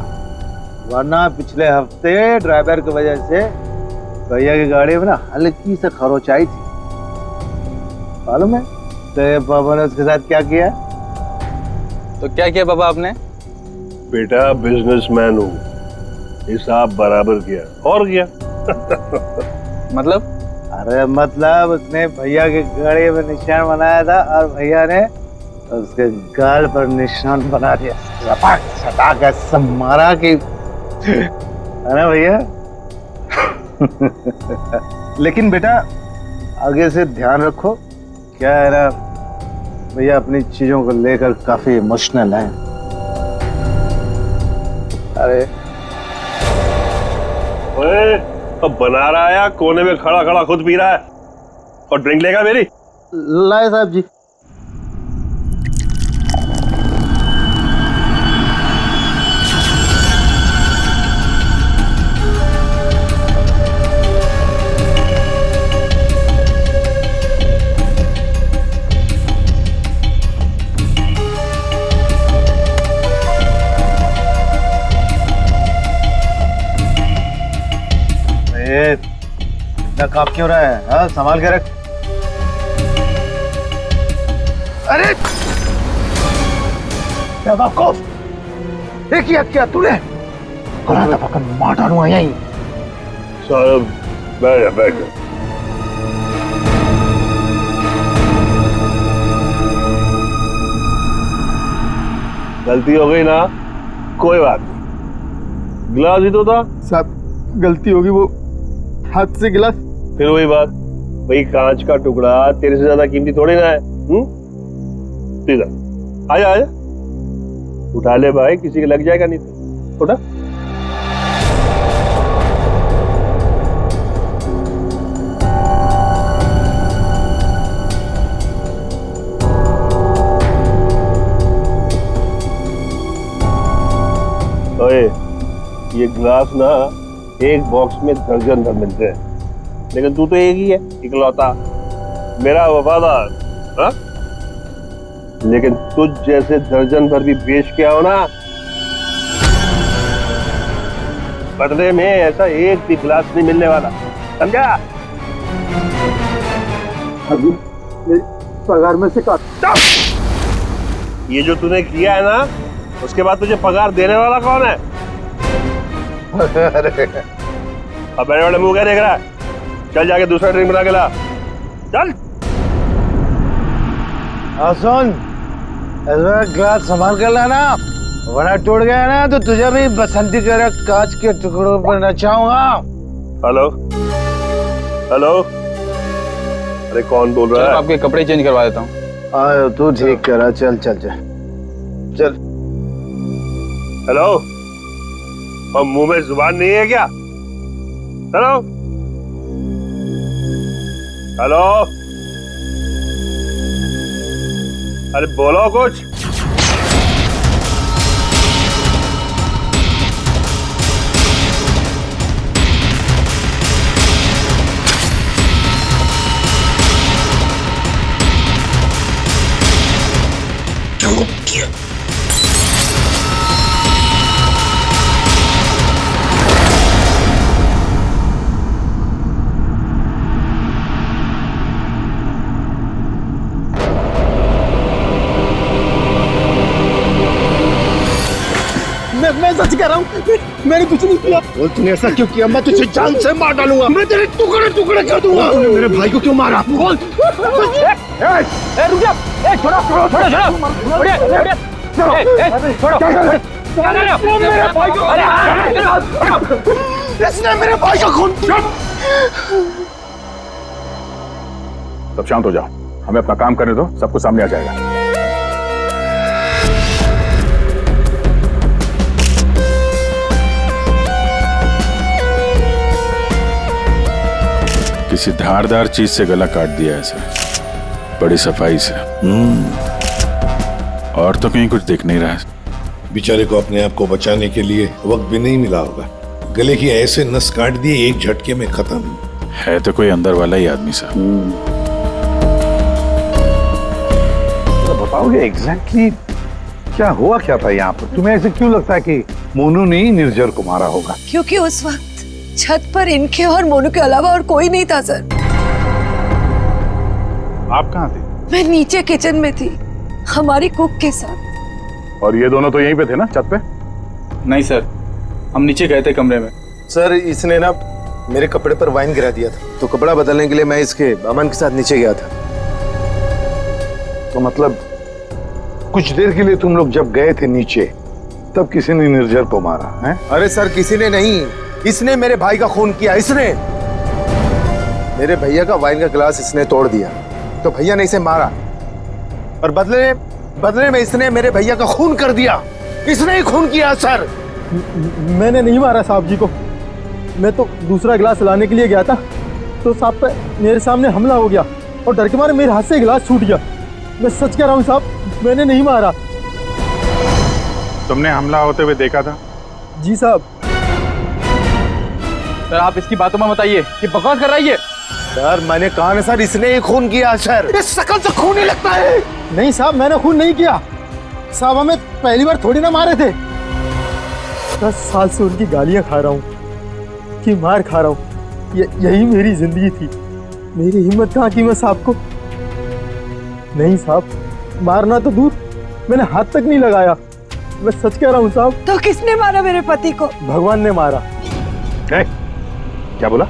वरना पिछले हफ्ते ड्राइवर की वजह से भैया की गाड़ी में ना हल्की से खरोच आई थी। मालूम है तेरे पापा ने उसके साथ क्या किया? तो क्या किया पापा आपने? बेटा बिजनेसमैन हूँ, हिसाब बराबर किया और किया। मतलब? अरे मतलब उसने भैया की गाड़ी में निशान बनाया था और भैया ने उसके गाल पर निशान बना दिया। सटाक सटाक ऐसा मारा कि, अरे भैया। लेकिन बेटा आगे से ध्यान रखो, क्या है ना भैया अपनी चीजों को लेकर काफी इमोशनल है। अरे ओए, अब बना रहा है, कोने में खड़ा खड़ा खुद पी रहा है। और ड्रिंक लेगा मेरी? लाए साहब जी। ना कांप क्यों रहा है? हाँ, संभाल के रख। अरे बेवकूफ, ये क्या तूने? गला दबाकर मार डालूंगा यहीं। साहब बैठ जा। गलती हो गई ना, कोई बात नहीं, गिलास ही तो था। साहब गलती होगी, वो हाथ से गिलास। फिर वही बात, भाई कांच का टुकड़ा तेरे से ज्यादा कीमती थोड़ी ना है। सीधा आजा आजा, उठा ले भाई, किसी के लग जाएगा नहीं तो। उठा। ओए, ये ग्लास ना एक बॉक्स में दर्जन भर मिलते हैं, लेकिन तू तो एक ही है, इकलौता मेरा वफादार। हाँ? लेकिन तुझ जैसे दर्जन भर भी बेच के आओ ना, बदले में ऐसा एक भी ग्लास नहीं मिलने वाला, समझा? अभी पगार में से काट। ये जो तूने किया है ना, उसके बाद तुझे पगार देने वाला कौन है? अब बड़े बड़े मुंह क्या देख रहा है? चल जाके दूसरा ड्रिंक बना के ला, चल। सुन, ग्लास संभाल कर लाना, वरना टूट गया ना तो तुझे भी बसंती कर कांच के टुकड़ों पर नचाऊंगा। हेलो हेलो, अरे कौन बोल रहा है? आपके कपड़े चेंज करवा देता हूँ। आयो तू ठीक करा, चल चल चल चल। हेलो, और मुंह में जुबान नहीं है क्या? हेलो हेलो, अरे बोलो कुछ। मैं सच कह रहा हूँ, मैंने कुछ नहीं किया। बोल तूने ऐसा क्यों किया? मैं तुझे जान से मार डालूंगा, मैं तेरे टुकड़े टुकड़े कर दूंगा। तूने मेरे भाई को क्यों मारा? बोल। रुक जा, छोड़ो छोड़ो छोड़ो छोड़ो, इसने मेरे भाई का खून। सब शांत हो जाओ, हमें अपना काम करने दो, सब कुछ सामने आ जाएगा। किसी धारदार चीज से गला काट दिया है सर, बड़ी सफाई से। और तो कहीं कुछ दिख नहीं रहा है। बेचारे को अपने आप को बचाने के लिए वक्त भी नहीं मिला होगा, गले की ऐसे नस काट दिए एक झटके में खत्म। है तो कोई अंदर वाला ही आदमी साहब। तो बताओगे एग्जैक्टली क्या हुआ क्या था यहाँ पर? तुम्हें ऐसे क्यों लगता है कि मोनू ने ही निर्जर को मारा होगा? क्योंकि उस वक्त छत पर इनके और मोनू के अलावा और कोई नहीं था सर। आप कहाँ थे? मैं नीचे किचन में थी, हमारी कुक के साथ। और ये दोनों तो यहीं पे थे ना, छत पे? नहीं सर, हम नीचे गए थे कमरे में। सर इसने ना मेरे कपड़े पर वाइन गिरा दिया था, तो कपड़ा बदलने के लिए मैं इसके अमन के साथ नीचे गया था। तो मतलब कुछ देर के लिए तुम लोग जब गए थे नीचे, तब किसी ने निर्जर को मारा है? अरे सर किसी ने नहीं, इसने मेरे भाई का खून किया। इसने मेरे भैया का वाइन का गिलास इसने तोड़ दिया, तो भैया ने इसे मारा, और बदले में इसने मेरे भैया का खून कर दिया। इसने ही खून किया सर। मैंने नहीं मारा साहब जी को, मैं तो दूसरा गिलास लाने के लिए गया था, तो साहब पे मेरे सामने हमला हो गया और डर के मारे मेरे हाथ से गिलास छूट गया। मैं सच कह रहा हूँ साहब, मैंने नहीं मारा। तुमने हमला होते हुए देखा था? जी साहब। सर आप इसकी बातों में बताइए कि बकवास कर रही है। सर मैंने कहा ना सर, इसने ही खून किया सर। इस शकल से खून ही लगता है। नहीं साहब, मैंने खून नहीं किया साहब, हमें पहली बार थोड़ी ना मारे थे। 10 साल से उनकी गालियां खा रहा हूँ, कि मार खा रहा हूँ, यही मेरी जिंदगी थी। मेरी हिम्मत कहाँ की मैं साहब को। नहीं साहब, मारना तो दूर, मैंने हाथ तक नहीं लगाया। मैं सच कह रहा हूँ साहब। तो किसने मारा मेरे पति को? भगवान ने मारा। क्या बोला?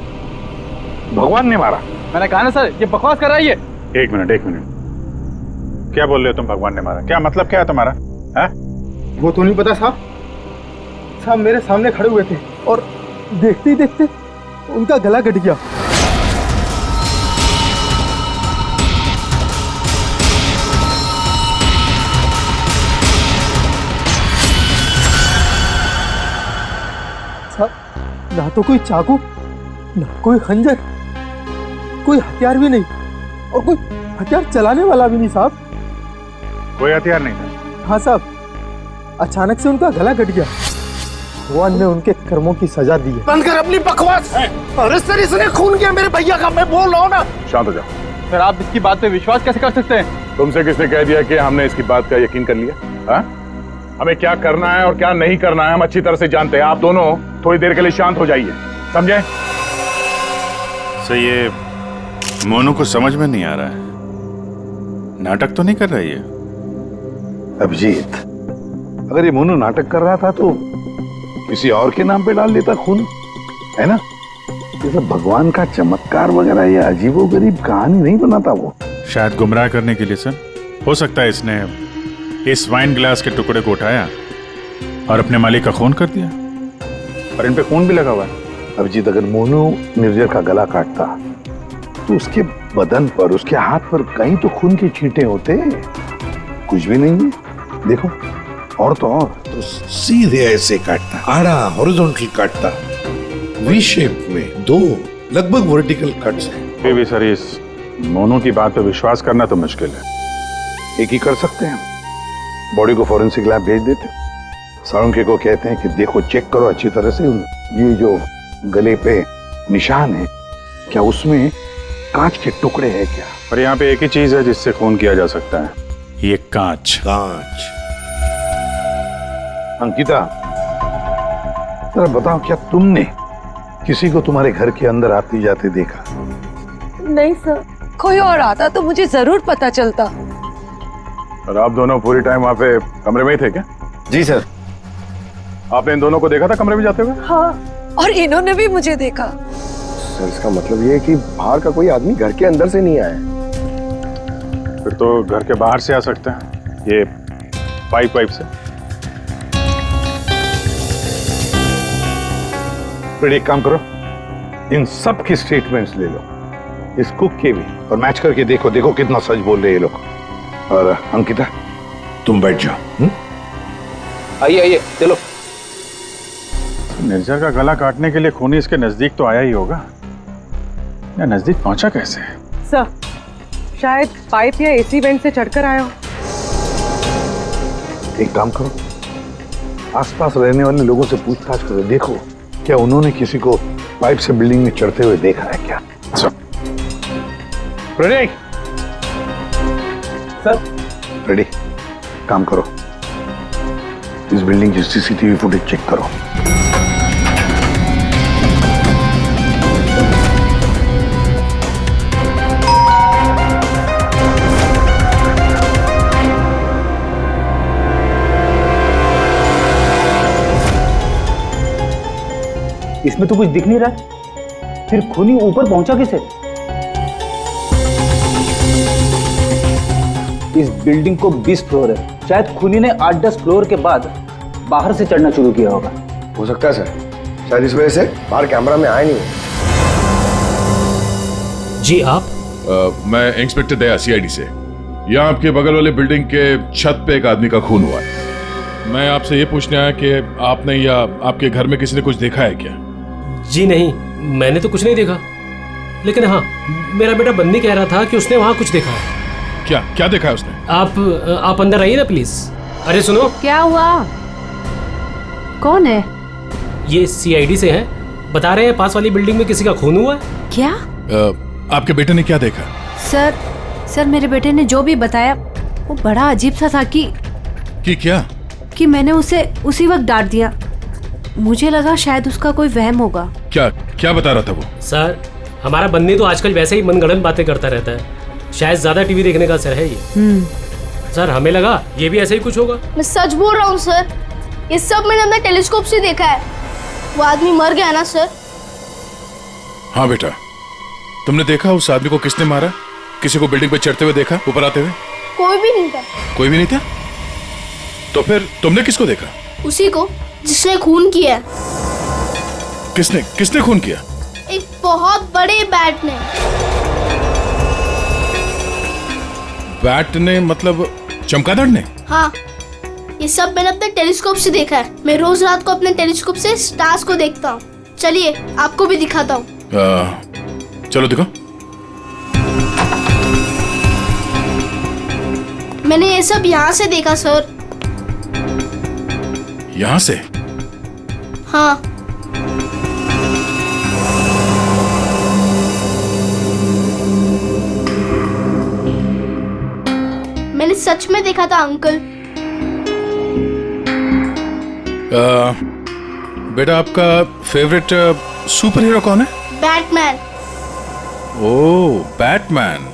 भगवान ने मारा? मैंने कहा ना सर, ये बकवास कर रहा है ये। एक मिनट, क्या बोल रहे हो तुम? भगवान ने मारा? क्या मतलब, क्या है तुम्हारा? है? वो तो नहीं पता साहब। साहब मेरे सामने खड़े हुए थे और देखते ही देखते उनका गला कट गया। साहब ना तो कोई चाकू, ना कोई खंजर, कोई हथियार भी नहीं, और कोई हथियार चलाने वाला भी नहीं साहब। कोई हथियार नहीं था? हाँ साहब, अचानक से उनका गला कट गया। भगवान ने उनके कर्मों की सजा दी है। बंद कर अपनी बकवास। अरे सर, इसने खून किया मेरे भैया का, मैं बोल रहा हूँ ना। शांत हो जाओ। सर आप इसकी बात पे विश्वास कैसे कर सकते हैं? तुमसे किसने कह दिया कि हमने इसकी बात का यकीन कर लिया? हाँ? हमें क्या करना है और क्या नहीं करना है हम अच्छी तरह से जानते हैं। आप दोनों थोड़ी देर के लिए शांत हो जाइए, समझे? सर ये मोनू को समझ में नहीं आ रहा है, नाटक तो नहीं कर रहा है ये? अभिजीत, अगर ये मोनू नाटक कर रहा था तो किसी और के नाम पे डाल देता खून, है ना? ये सब भगवान का चमत्कार वगैरह ये अजीबोगरीब कहानी नहीं बनाता वो। शायद गुमराह करने के लिए सर। हो सकता है इसने इस वाइन ग्लास के टुकड़े को उठाया और अपने मालिक का खून कर दिया, और इन पे खून भी लगा हुआ है। अभिजीत, अगर मोनू निर्जर का गला काटता तो उसके बदन पर, उसके हाथ पर कहीं तो खून के छींटे होते। कुछ भी नहीं है, देखो। और तो और तो सीधे ऐसे काटता, आड़ा हॉरिजॉन्टल काटता, वी शेप में 2 लगभग वर्टिकल कट्स हैं। फिर भी सर इस मोनू की बात पे विश्वास करना तो मुश्किल है। एक ही कर सकते हैं, बॉडी को फॉरेंसिक लैब भेज देते। साळुंखे को कहते हैं कि देखो, चेक करो अच्छी तरह से, ये जो गले पे निशान है, क्या उसमें कांच के टुकड़े हैं क्या? पर यहाँ पे एक ही चीज है जिससे खून किया जा सकता है, ये कांच। कांच। अंकिता, जरा बताओ, क्या तुमने किसी को तुम्हारे घर के अंदर आते जाते देखा? नहीं सर, कोई और आता तो मुझे जरूर पता चलता। और आप दोनों पूरी टाइम वहाँ पे कमरे में ही थे क्या? जी सर। आपने इन दोनों को देखा था कमरे में जाते हुए? हाँ, और इन्होंने भी मुझे देखा। सर इसका मतलब ये है कि बाहर का कोई आदमी घर के अंदर से नहीं आया। फिर तो घर के बाहर से आ सकते हैं, ये पाइप से। फिर एक काम करो, इन सब की स्टेटमेंट्स ले लो, इस कुक के भी, और मैच करके देखो, देखो कितना सच बोल रहे हैं ये लोग। और अंकिता, तुम बैठ जाओ। आइए चलो। निर्जर का गला काटने के लिए खूनी इसके नजदीक तो आया ही होगा, या नजदीक पहुंचा कैसे? सर शायद पाइप या एसी वेंट से चढ़कर आया हो। एक काम करो, आसपास रहने वाले लोगों से पूछताछ करो, देखो क्या उन्होंने किसी को पाइप से बिल्डिंग में चढ़ते हुए देखा है क्या? रेडी? Sir ready? काम करो, इस बिल्डिंग की सीसीटीवी फुटेज चेक करो। इसमें तो कुछ दिख नहीं रहा, फिर खूनी ऊपर पहुंचा कैसे? इस बिल्डिंग को 20 फ्लोर है, शायद खूनी ने 8-10 फ्लोर के बाद बाहर से चढ़ना शुरू किया होगा। हो सकता है सर, शायद इस वजह से बाहर कैमरा में आया नहीं। जी आप? मैं इंस्पेक्टर दया, CID से। यहाँ आपके बगल वाले बिल्डिंग के छत पे एक आदमी का खून हुआ है। मैं आपसे ये पूछने आया कि आपने या आपके घर में किसी ने कुछ देखा है क्या? जी नहीं, मैंने तो कुछ नहीं देखा, लेकिन हाँ मेरा बेटा बन्नी कह रहा था कि उसने वहाँ कुछ देखा है। क्या देखा है उसने? आप अंदर आइए ना प्लीज। अरे सुनो। क्या हुआ? कौन है? ये CID से है, बता रहे हैं पास वाली बिल्डिंग में किसी का खून हुआ है। क्या? आपके बेटे ने क्या देखा? सर मेरे बेटे ने जो भी बताया वो बड़ा अजीब सा था कि क्या? कि मैंने उसे उसी वक्त डांट दिया मुझे लगा शायद उसका कोई वहम होगा। क्या क्या बता रहा था वो? सर हमारा बन्नी तो आजकल वैसे ही मनगढ़ंत बातें करता रहता है, शायद ज्यादा टीवी देखने का असर है ये। सर हमें लगा ये भी ऐसे ही कुछ होगा। मैं सच बोल रहा हूँ सर, ये सब मैंने अपने टेलीस्कोप से देखा है। वो आदमी मर गया ना सर? हाँ बेटा, तुमने देखा उस आदमी को किसने मारा? किसी को बिल्डिंग पे चढ़ते हुए देखा, ऊपर आते हुए? कोई भी नहीं था। कोई भी नहीं था? तो फिर तुमने किसको देखा? उसी को जिसने खून किया। किसने किसने खून किया? एक बहुत बड़े बैट ने। बैट ने मतलब चमगादड़ ने? हाँ, ये सब मैंने अपने टेलीस्कोप से देखा है। मैं रोज रात को अपने टेलीस्कोप से स्टार्स को देखता हूँ। चलिए आपको भी दिखाता हूँ। चलो दिखो। मैंने ये सब यहाँ से देखा सर। यहाँ से? हाँ। मैंने सच में देखा था अंकल। बेटा आपका फेवरेट सुपर हीरो कौन है? बैटमैन। ओह बैटमैन,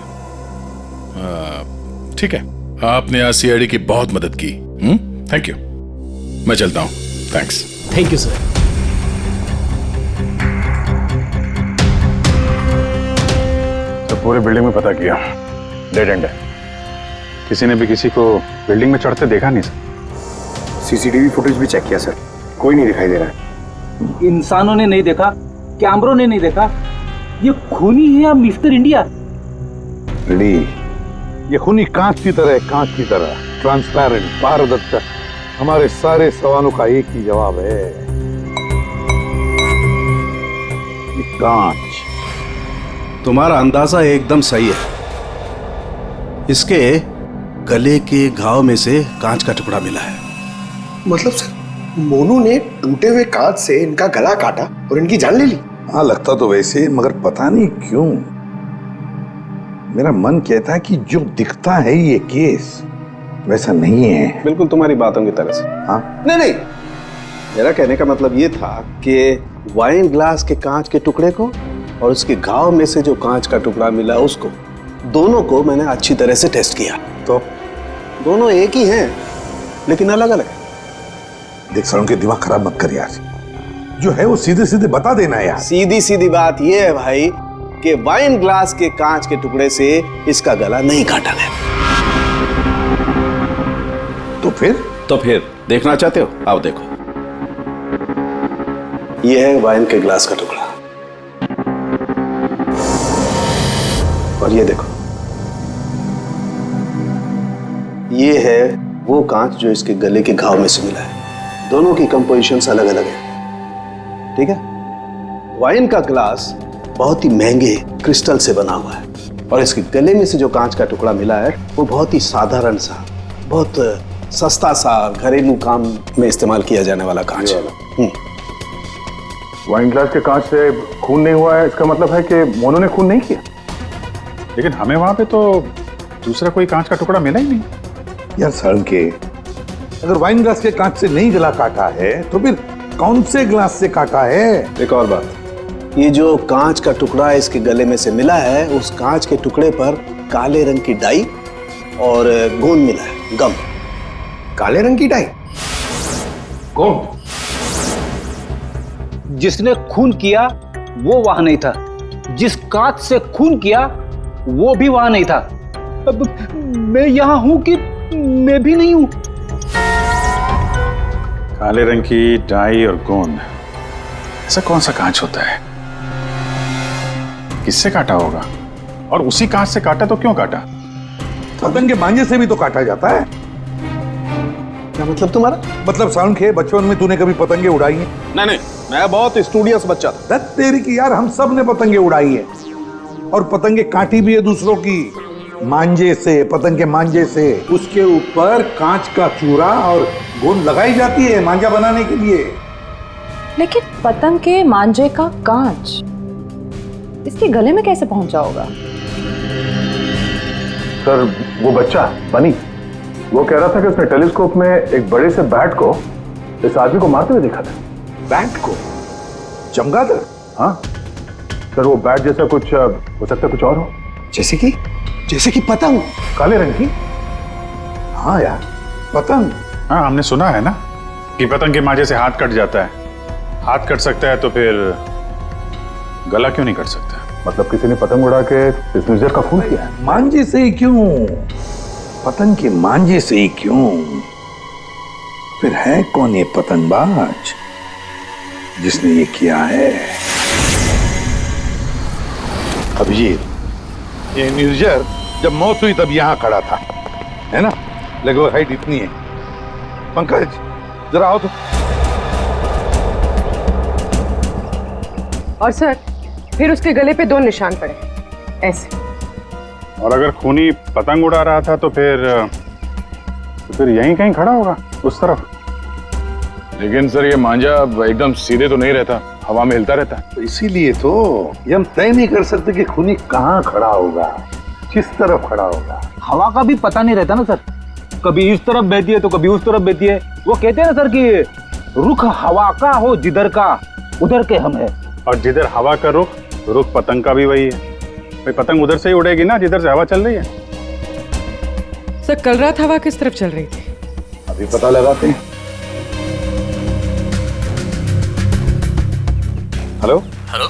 ठीक है, आपने आज सीआईडी की बहुत मदद की। थैंक यू, मैं चलता हूँ। थैंक्स। Thank you sir. तो पूरे बिल्डिंग में पता किया, डेड एंड है। किसी ने भी किसी को बिल्डिंग में चढ़ते देखा नहीं सर। सीसीटीवी फुटेज भी चेक किया सर, कोई नहीं दिखाई दे रहा है। इंसानों ने नहीं देखा, कैमरों ने नहीं देखा। ये खूनी है या मिस्टर इंडिया? ली, ये खूनी कांच की तरह है, कांच की तरह ट्रांसपेरेंट, पारदर्शक। हमारे सारे सवालों का एक ही जवाब है, ये कांच। तुम्हारा अंदाजा एकदम सही है। इसके गले के घाव में से कांच का टुकड़ा मिला है। मतलब सर, मोनू ने टूटे हुए कांच से इनका गला काटा और इनकी जान ले ली? हाँ लगता तो वैसे, मगर पता नहीं क्यों मेरा मन कहता है कि जो दिखता है ये केस वैसा नहीं है। बिल्कुल तुम्हारी बातों की तरह से। हाँ नहीं, मेरा कहने का मतलब ये था कि वाइन ग्लास के कांच के टुकड़े को और उसके घाव में से जो कांच का टुकड़ा मिला उसको, दोनों को मैंने अच्छी तरह से टेस्ट किया, तो दोनों एक ही हैं लेकिन अलग अलग। देख सर, उनके दिमाग खराब मत कर यार, जो है वो सीधे सीधे बता देना यार। सीधी सीधी बात ये है भाई कि वाइन ग्लास के कांच के टुकड़े से इसका गला नहीं काटा गया। तो फिर देखना चाहते हो? आओ देखो, ये है वाइन के ग्लास का टुकड़ा और ये देखो, ये है वो कांच जो इसके गले के घाव में से मिला है। दोनों की कंपोजिशंस अलग अलग है, ठीक है? वाइन का ग्लास बहुत ही महंगे क्रिस्टल से बना हुआ है और इसके गले में से जो कांच का टुकड़ा मिला है वो बहुत ही साधारण सा, बहुत सस्ता सा, घरेलू काम में इस्तेमाल किया जाने वाला कांच है। वाइन ग्लास के कांच से खून नहीं हुआ है, इसका मतलब है कि मोनू ने खून नहीं किया। लेकिन हमें वहां पे तो दूसरा कोई कांच का टुकड़ा मिला ही नहीं। यार सड़न के, अगर वाइन ग्लास के कांच से नहीं गला काटा है तो फिर कौन से ग्लास से काटा है? एक और बात, ये जो कांच का टुकड़ा इसके गले में से मिला है, उस कांच के टुकड़े पर काले रंग की डाई और गोंद मिला है, गम। काले रंग की डाई? कौन? जिसने खून किया वो वहां नहीं था, जिस कांच से खून किया वो भी वहां नहीं था। अब मैं यहां हूं कि मैं भी नहीं हूं। काले रंग की डाई और गोंद, ऐसा कौन सा कांच होता है? किससे काटा होगा? और उसी कांच से काटा तो क्यों काटा? पतंग के मांझे से भी तो काटा जाता है। क्या मतलब तुम्हारा? मतलब साउंड के बचपन में तूने कभी पतंगे उड़ाई हैं? नहीं, मैं बहुत स्टूडियस बच्चा था। तेरी की यार, हम सब ने पतंगे उड़ाई है और पतंगे काटी भी है दूसरों की, मांझे से, पतंग के मांझे से। उसके ऊपर कांच का चूरा और गोंद लगाई जाती है मांझा बनाने के लिए। लेकिन पतंग के मांझे का कांच इसके गले में कैसे पहुंचा होगा? सर, वो बच्चा बनी, वो कह रहा था कि उसने टेलीस्कोप में एक बड़े से बैट को इस आदमी को मारते हुए देखा था। बैट को? चमगादड़? हाँ सर, वो बैट जैसा कुछ हो सकता है, कुछ और हो। जैसे कि पतंग, काले रंग की। हाँ यार, पतंग। हाँ, हमने सुना है ना कि पतंग के मांझे से हाथ कट जाता है। हाथ कट सकता है तो फिर गला क्यों नहीं कट सकता? मतलब किसी ने पतंग उड़ा के इस निर्जर का खून किया? मांझे से ही क्यों? पतंग के मांझे से ही क्यों? फिर है कौन ये पतंगबाज जिसने ये किया है? अभिजीत, ये निर्जर जब मौत हुई तब यहां खड़ा था, है ना? लगभग हाइट इतनी है। पंकज जरा आओ तो। और सर फिर उसके गले पे 2 निशान पड़े ऐसे। और अगर खूनी पतंग उड़ा रहा था तो फिर यहीं कहीं खड़ा होगा, उस तरफ। लेकिन सर ये मांझा एकदम सीधे तो नहीं रहता, हवा में हिलता रहता है। तो इसीलिए तो ये हम तय नहीं कर सकते कि खूनी कहाँ खड़ा होगा, किस तरफ खड़ा होगा। हवा का भी पता नहीं रहता ना सर, कभी इस तरफ बहती है तो कभी उस तरफ बहती है। वो कहते हैं ना सर कि रुख हवा का हो जिधर का उधर के हम है। और जिधर हवा का रुख पतंग का भी वही है। भाई पतंग उधर से ही उड़ेगी ना जिधर से हवा चल रही है। सर कल रात हवा किस तरफ चल रही थी? अभी पता लगाते हैं। हेलो हेलो,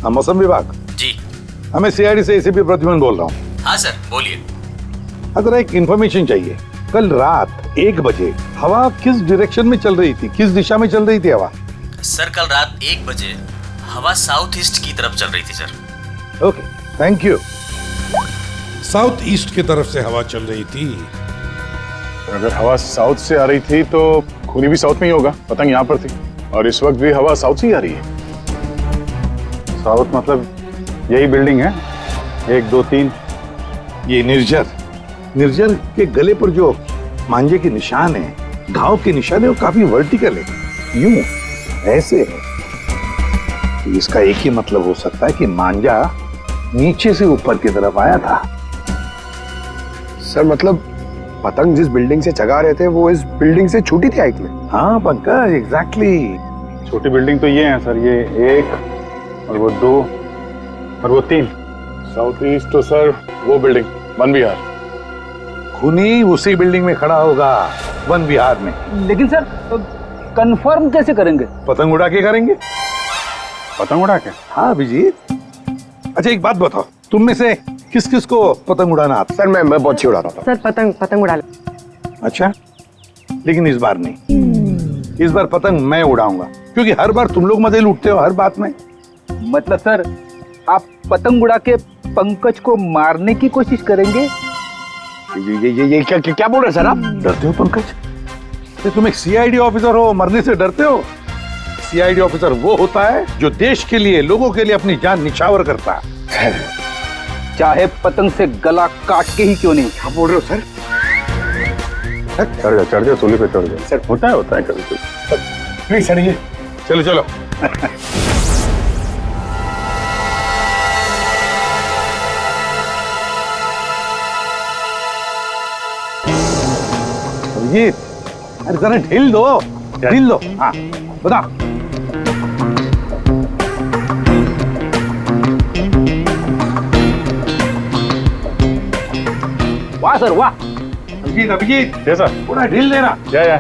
हाँ मौसम विभाग जी। हमें सीआईडी से एसीपी प्रद्युमन बोल रहा हूँ। हाँ सर बोलिए। अगर एक इंफॉर्मेशन चाहिए, कल रात 1 बजे हवा किस डायरेक्शन में चल रही थी, किस दिशा में चल रही थी हवा? सर कल रात 1 बजे हवा साउथ ईस्ट की तरफ चल रही थी sir. Okay, thank you. South east की तरफ से हवा चल रही थी। अगर हवा साउथ से आ रही थी तो खूनी भी साउथ में ही होगा। पतंग यहाँ पर थी और इस वक्त भी हवा साउथ से ही आ रही है। साउथ मतलब यही बिल्डिंग है, 1 2 3। ये निर्जर के गले पर जो मांझे के निशान है, घाव के निशान है, वो काफी वर्टिकल है, यूं ऐसे है। तो इसका एक ही मतलब हो सकता है कि मांझा नीचे से ऊपर की तरफ आया था। सर मतलब पतंग जिस बिल्डिंग से चगा रहे थे वो इस बिल्डिंग से छोटी थी हाइट में? हाँ पंकज, एग्जैक्टली। छोटी बिल्डिंग तो ये है सर, ये 1 और वो 2 और वो 3। साउथ ईस्ट तो सर वो बिल्डिंग वन विहार। खूनी उसी बिल्डिंग में खड़ा होगा, वन विहार में। लेकिन सर कंफर्म कैसे करेंगे? पतंग उड़ा के करेंगे। पतंग उड़ा के? हाँ अभिजीत। अच्छा एक बात बताओ, तुम में से किस किस को पतंग उड़ाना आता? सर मैं बहुत अच्छी उड़ाता था। सर पतंग उड़ा ले। अच्छा, लेकिन इस बार नहीं। इस बार पतंग मैं उड़ाऊंगा, क्योंकि हर बार तुम लोग मजे लूटते हो हर बात में। मतलब सर आप पतंग उड़ा के पंकज को मारने की कोशिश करेंगे? ये क्या बोल रहे सर आप? डरते हो पंकज? तुम एक सीआईडी ऑफिसर हो, मरने से डरते हो? सीआईडी ऑफिसर वो होता है जो देश के लिए, लोगों के लिए अपनी जान निछावर करता है। चाहे पतंग से गला काट के ही क्यों नहीं। क्या बोल रहे हो सर? चढ़ जाओ सोले पे, चढ़ जाओ सर। होता है कभी कभी। प्लीज चढ़िए। चलो ये अरे जरा ढील दो। हाँ बता। वाह सर वाह। अभिजीत जैसा पूरा ढील देना। या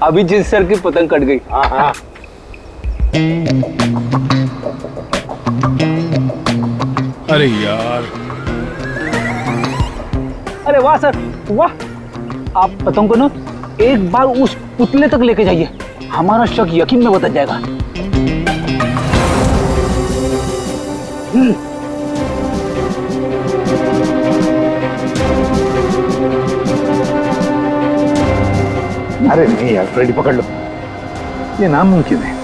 अभिजीत सर की पतंग कट गई। हाँ। अरे यार, अरे वाह सर वाह। आप पतंग को ना एक बार उस पुतले तक लेके जाइए, हमारा शक यकीन में बदल जाएगा। अरे नहीं यार, फ्रेडी पकड़ लो। ये नामुमकिन है।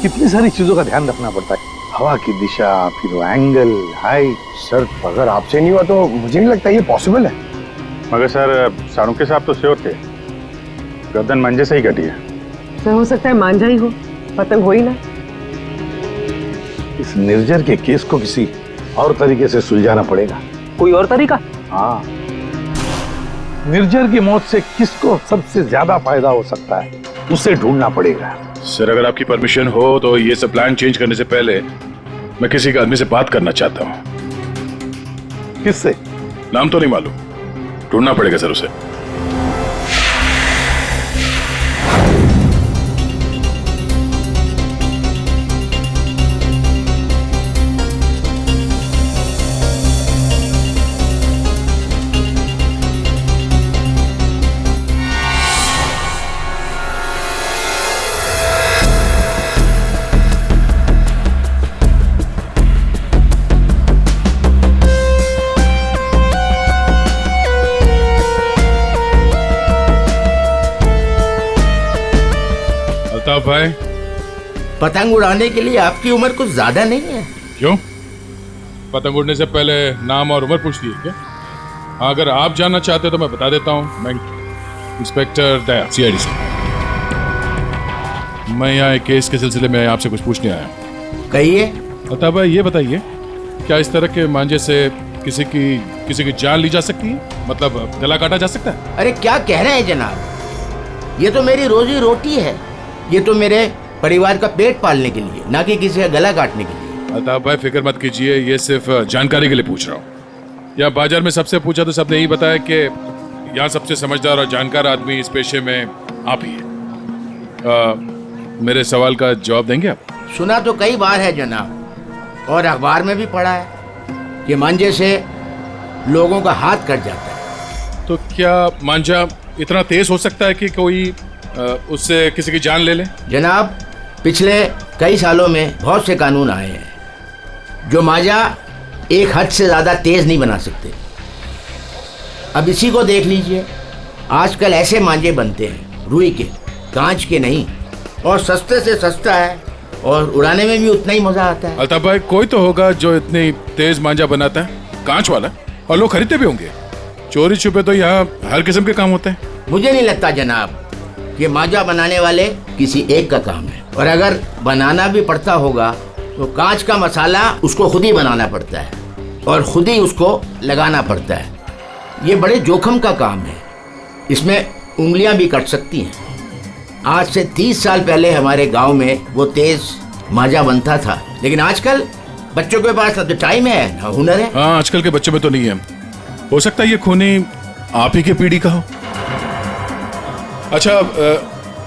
कितनी सारी चीजों का ध्यान रखना पड़ता है, हवा की दिशा, फिर वो एंगल, हाइट। सर अगर आपसे नहीं हुआ तो मुझे नहीं लगता ये पॉसिबल है। मगर सर शाहरुख साहब तो श्योर थे, गर्दन मंजे से ही कटी है। सर हो सकता है मांझा ही हो, पतंग हो ही ना। इस निर्जर के केस को किसी और तरीके से सुलझाना पड़ेगा। कोई और तरीका? हाँ, निर्जर की मौत से किसको सबसे ज्यादा फायदा हो सकता है उसे ढूंढना पड़ेगा। सर अगर आपकी परमिशन हो तो ये सब प्लान चेंज करने से पहले मैं किसी के आदमी से बात करना चाहता हूँ। किससे? नाम तो नहीं मालूम, ढूंढना पड़ेगा सर उसे। अल्ताफ भाई, पतंग उड़ाने के लिए आपकी उम्र कुछ ज्यादा नहीं है? क्यों? पतंग उड़ने से पहले नाम और उम्र पूछती है क्या? हाँ, अगर आप जानना चाहते तो मैं बता देता हूँ। मैं इंस्पेक्टर दया, CID से। मैं यहाँ एक केस के सिलसिले में आपसे कुछ पूछने आया। कहिए। अल्ताफ भाई ये बताइए, क्या इस तरह के मांझे से किसी की जान ली जा सकती है? मतलब गला काटा जा सकता है? अरे क्या कह रहे हैं जनाब, ये तो मेरी रोजी रोटी है, ये तो मेरे परिवार का पेट पालने के लिए, ना कि किसी का गला काटने के लिए। अल्ताफ भाई फिक्र मत कीजिए, ये सिर्फ जानकारी के लिए पूछ रहा हूँ। या बाजार में सबसे पूछा तो सबने यही बताया कि यहाँ सबसे समझदार और जानकार आदमी इस पेशे में आप ही है। मेरे सवाल का जवाब देंगे आप? सुना तो कई बार है जनाब, और अखबार में भी पढ़ा है कि मांझे से लोगों का हाथ कट जाता है। तो क्या मांझा इतना तेज हो सकता है कि कोई उससे किसी की जान ले ले? जनाब, पिछले कई सालों में बहुत से कानून आए हैं जो मांझा एक हद से ज्यादा तेज नहीं बना सकते। अब इसी को देख लीजिए, आजकल ऐसे मांझे बनते हैं रुई के, कांच के नहीं, और सस्ते से सस्ता है और उड़ाने में भी उतना ही मजा आता है। अल्ताफ भाई कोई तो होगा जो इतनी तेज मांझा बनाता है, कांच वाला, और लोग खरीदते भी होंगे। चोरी छुपे तो यहाँ हर किस्म के काम होते हैं। मुझे नहीं लगता जनाब ये मांझा बनाने वाले किसी एक का काम है, और अगर बनाना भी पड़ता होगा तो कांच का मसाला उसको खुद ही बनाना पड़ता है और खुद ही उसको लगाना पड़ता है। ये बड़े जोखिम का काम है, इसमें उंगलियां भी कट सकती हैं। आज से 30 साल पहले हमारे गांव में वो तेज मांझा बनता था, लेकिन आजकल बच्चों के पास ना तो टाइम है ना हुनर है। हाँ, आजकल के बच्चों में तो नहीं है। हो सकता है ये खूनी आप ही के पीढ़ी का हो। अच्छा,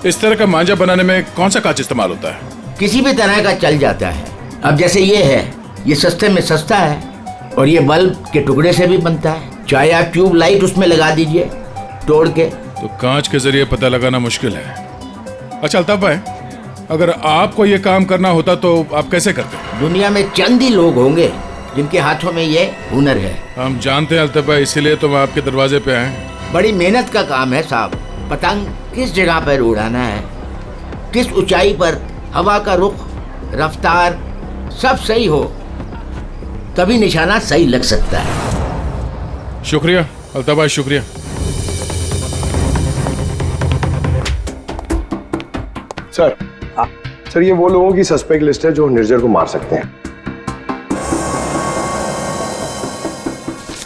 इस तरह का मांझा बनाने में कौन सा कांच इस्तेमाल होता है? किसी भी तरह का चल जाता है। अब जैसे ये है, ये सस्ते में सस्ता है और ये बल्ब के टुकड़े से भी बनता है। चाहे आप ट्यूब लाइट उसमें लगा दीजिए तोड़ के। तो कांच के जरिए पता लगाना मुश्किल है। अच्छा अल्ताफ भाई, अगर आपको ये काम करना होता तो आप कैसे करते? दुनिया में चंद ही लोग होंगे जिनके हाथों में ये हुनर है। हम जानते हैं अल्ताफ भाई, इसीलिए तो मैं आपके दरवाजे पे आए। बड़ी मेहनत का काम है साहब। पतंग किस जगह पर उड़ाना है, किस ऊंचाई पर, हवा का रुख, रफ्तार सब सही हो तभी निशाना सही लग सकता है। शुक्रिया अल्ताफ भाई, शुक्रिया। सर, सर ये वो लोगों की सस्पेक्ट लिस्ट है जो निर्जर को मार सकते हैं।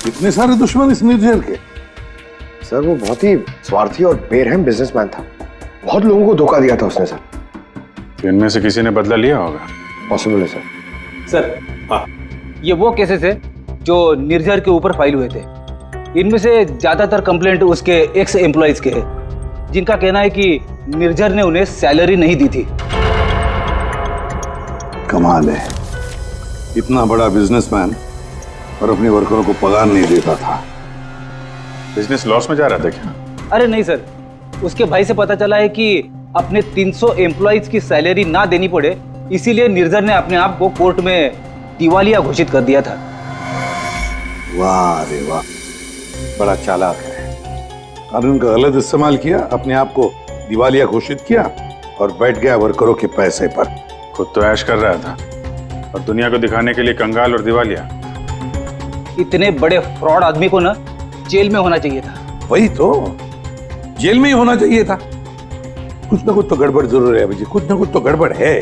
इतने सारे दुश्मन इस निर्जर के? सर वो बहुत ही स्वार्थी और बेरहम बिजनेसमैन था, बहुत लोगों को धोखा दिया था उसने सर। तो इनमें से किसी ने बदला लिया होगा? पॉसिबल है सर। सर हाँ, ये वो केसेस है जो निर्जर के ऊपर फाइल हुए थे। इनमें से ज्यादातर कंप्लेंट उसके एक्स एम्प्लॉइज के हैं, जिनका कहना है कि निर्जर ने उन्हें सैलरी नहीं दी थी। कमाल है, इतना बड़ा बिजनेसमैन और अपने वर्करों को पगार नहीं देता था। बिजनेस लॉस में जा रहा था क्या? अरे नहीं सर, उसके भाई से पता चला है कि अपने 300 एम्प्लॉइज की सैलरी ना देनी पड़े, इसीलिए निर्जर ने अपने आप को कोर्ट में दिवालिया घोषित कर दिया था। वाह रे वाह, बड़ा चालाक है। कानून का गलत इस्तेमाल किया, अपने आप को दिवालिया घोषित किया और बैठ गया वर्करों के पैसे पर। खुद तो ऐश कर रहा था और दुनिया को दिखाने के लिए कंगाल और दिवालिया। इतने बड़े फ्रॉड आदमी को ना जेल में होना चाहिए था। वही तो, जेल में ही होना चाहिए था। कुछ ना कुछ तो गड़बड़ जरूर है जी, कुछ ना कुछ तो गड़बड़ है।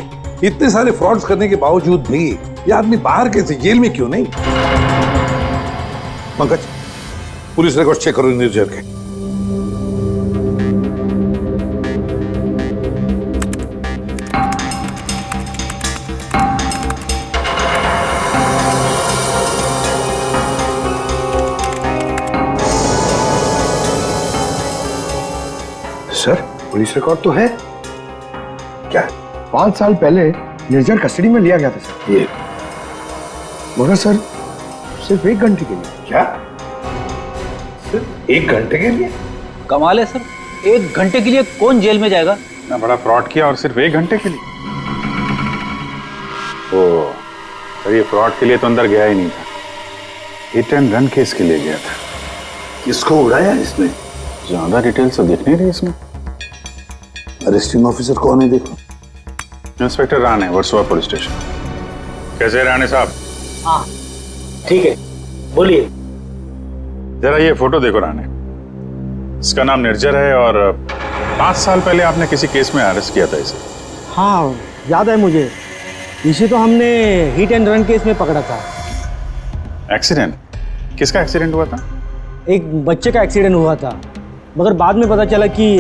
इतने सारे फ्रॉड्स करने के बावजूद भी ये आदमी बाहर कैसे, जेल में क्यों नहीं? पंकज, पुलिस रिकॉर्ड चेक करो निर्जर के। सर पुलिस रिकॉर्ड तो है। क्या 5 साल पहले निर्जर कस्टडी में लिया गया था सर ये, मगर सर सिर्फ 1 घंटे के लिए। क्या सिर्फ 1 घंटे के लिए? कमाल है सर, 1 घंटे के लिए कौन जेल में जाएगा? ना बड़ा फ्रॉड किया और सिर्फ 1 घंटे के लिए। ओ सर, ये फ्रॉड के लिए तो अंदर गया ही नहीं था, हिट एंड रन केस के लिए गया था। किसको उड़ाया इसने? ज्यादा डिटेल्स तो दिख नहीं रही इसमें। अरेस्टिंग ऑफिसर कौन है देखो? Inspector Rane, Versova police station. कैसे राणे साहब? हाँ ठीक है, बोलिए। जरा ये फोटो देखो राणे, इसका नाम निर्जर है और 5 साल पहले आपने किसी केस में अरेस्ट किया था इसे। हाँ याद है मुझे, इसे तो हमने हिट एंड रन केस में पकड़ा था। एक्सीडेंट? किसका एक्सीडेंट हुआ था? एक बच्चे का एक्सीडेंट हुआ था, मगर बाद में पता चला कि